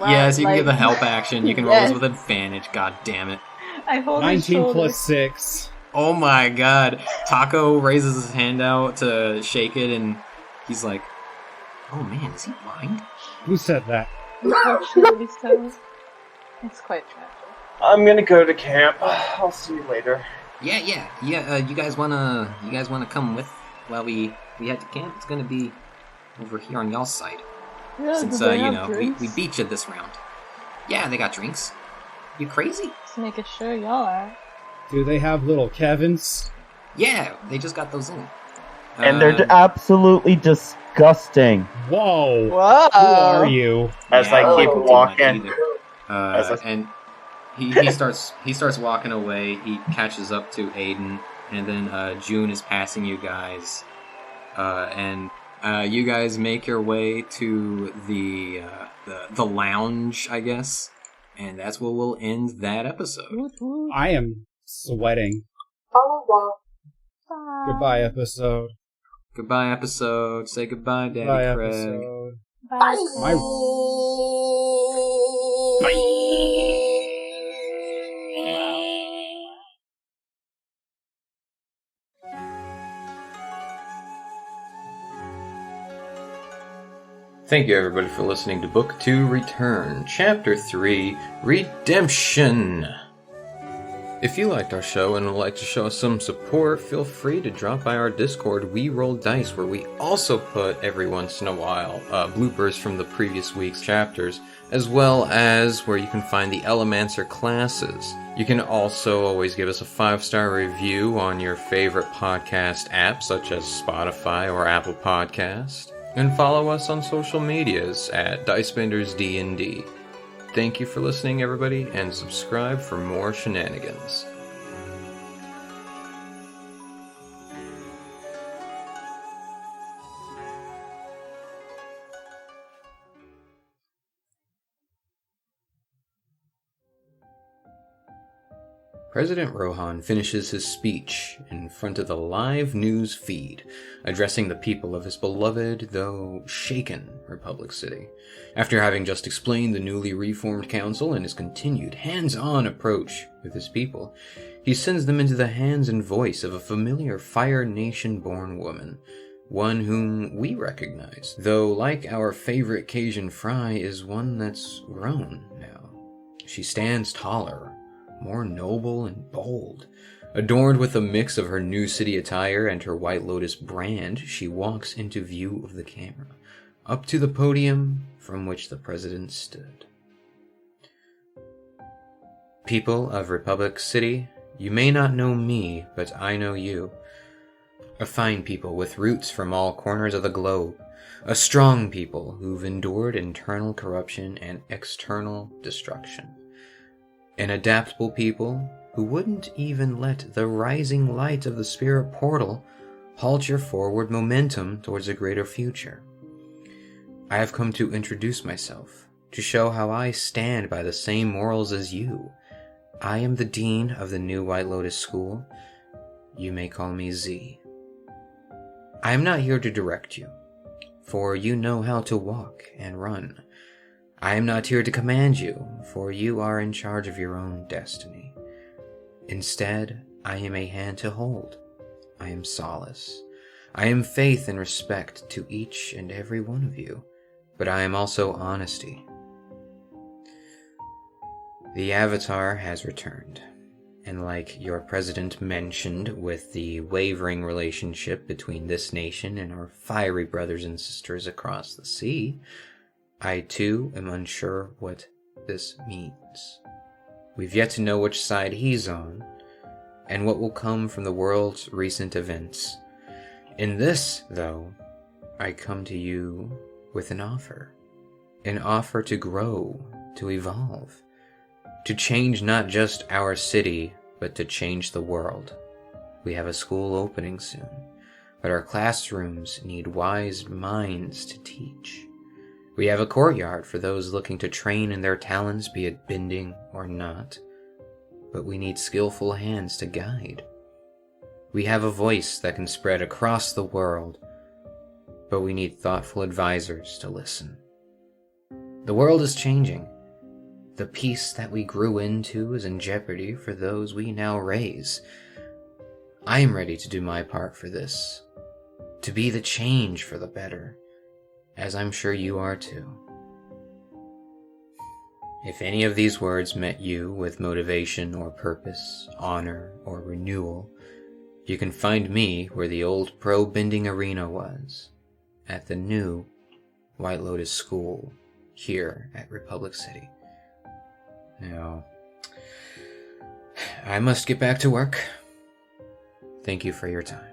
Yes, you can give the help action. You can roll this with advantage. God damn it. I hold 19 plus 6. Oh my god. Taco raises his hand out to shake it, and he's like, oh man, is he blind? Who said that? It's quite tragic. I'm gonna go to camp. I'll see you later. Yeah. You guys wanna come with while we head to camp? It's gonna be over here on y'all's side. Yeah, since we beat you this round. Yeah, they got drinks. You crazy? Just making sure y'all are. Do they have little Kevins? Yeah, they just got those in. And they're absolutely disgusting. Whoa! Whoa! Who are you? As I keep walking. And he starts walking away. He catches up to Aiden, and then June is passing you guys, and you guys make your way to the lounge, I guess, and that's where we'll end that episode. I am sweating. Au revoir. Goodbye, episode. Goodbye, episode. Say goodbye, Daddy Goodbye, Craig. episode. Bye. My... Thank you, everybody, for listening to Book 2 Return, Chapter 3, Redemption. If you liked our show and would like to show us some support, feel free to drop by our Discord, We Roll Dice, where we also put every once in a while bloopers from the previous week's chapters, as well as where you can find the Elemancer classes. You can also always give us a 5-star review on your favorite podcast app, such as Spotify or Apple Podcast, and follow us on social medias at DicebendersDND. Thank you for listening, everybody, and subscribe for more shenanigans. President Rohan finishes his speech in front of the live news feed, addressing the people of his beloved, though shaken, Republic City. After having just explained the newly reformed council and his continued hands-on approach with his people, he sends them into the hands and voice of a familiar Fire Nation-born woman, one whom we recognize, though like our favorite Cajun fry is one that's grown now. She stands taller, more noble and bold. Adorned with a mix of her new city attire and her White Lotus brand, she walks into view of the camera, up to the podium from which the president stood. People of Republic City, you may not know me, but I know you. A fine people with roots from all corners of the globe. A strong people who've endured internal corruption and external destruction. An adaptable people who wouldn't even let the rising light of the spirit portal halt your forward momentum towards a greater future. I have come to introduce myself, to show how I stand by the same morals as you. I am the dean of the new White Lotus School. You may call me Z. I am not here to direct you, for you know how to walk and run. I am not here to command you, for you are in charge of your own destiny. Instead, I am a hand to hold. I am solace. I am faith and respect to each and every one of you, but I am also honesty. The Avatar has returned, and like your president mentioned with the wavering relationship between this nation and our fiery brothers and sisters across the sea, I too am unsure what this means. We've yet to know which side he's on, and what will come from the world's recent events. In this, though, I come to you with an offer to grow, to evolve, to change not just our city, but to change the world. We have a school opening soon, but our classrooms need wise minds to teach. We have a courtyard for those looking to train in their talents, be it bending or not, but we need skillful hands to guide. We have a voice that can spread across the world, but we need thoughtful advisors to listen. The world is changing. The peace that we grew into is in jeopardy for those we now raise. I am ready to do my part for this, to be the change for the better, as I'm sure you are too. If any of these words met you with motivation or purpose, honor or renewal, you can find me where the old pro-bending arena was, at the new White Lotus School here at Republic City. Now, I must get back to work. Thank you for your time.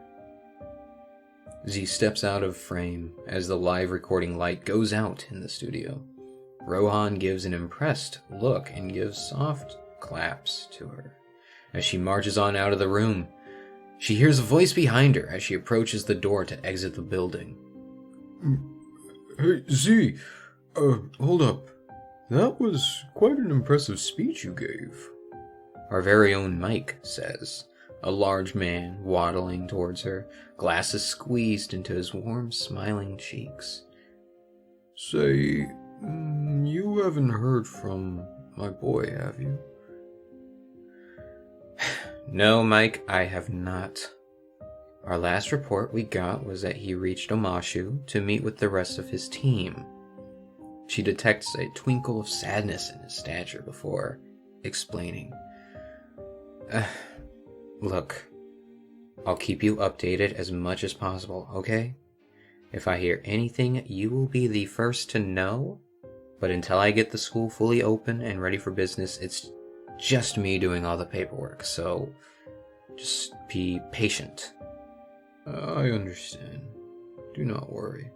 Z steps out of frame as the live recording light goes out in the studio. Rohan gives an impressed look and gives soft claps to her as she marches on out of the room. She hears a voice behind her as she approaches the door to exit the building. Hey, Z, hold up. That was quite an impressive speech you gave. Our very own Mike says, a large man waddling towards her, glasses squeezed into his warm, smiling cheeks. Say, you haven't heard from my boy, have you? No, Mike, I have not. Our last report we got was that he reached Omashu to meet with the rest of his team. She detects a twinkle of sadness in his stature before explaining. Look, I'll keep you updated as much as possible, okay? If I hear anything, you will be the first to know, but until I get the school fully open and ready for business, it's just me doing all the paperwork, so just be patient. I understand. Do not worry.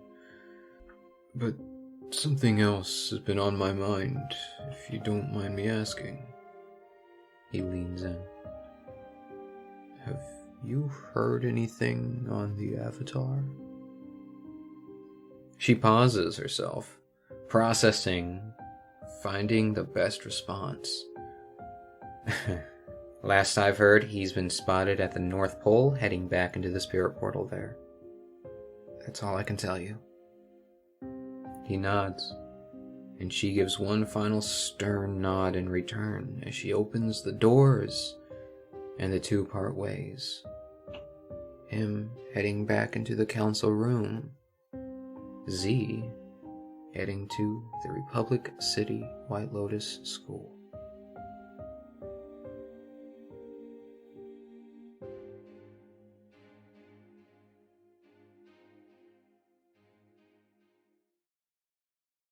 But something else has been on my mind, if you don't mind me asking. He leans in. Have you heard anything on the Avatar? She pauses herself, processing, finding the best response. Last I've heard, he's been spotted at the North Pole, heading back into the spirit portal there. That's all I can tell you. He nods, and she gives one final stern nod in return as she opens the doors and the two part ways. Him heading back into the council room, Z heading to the Republic City White Lotus School.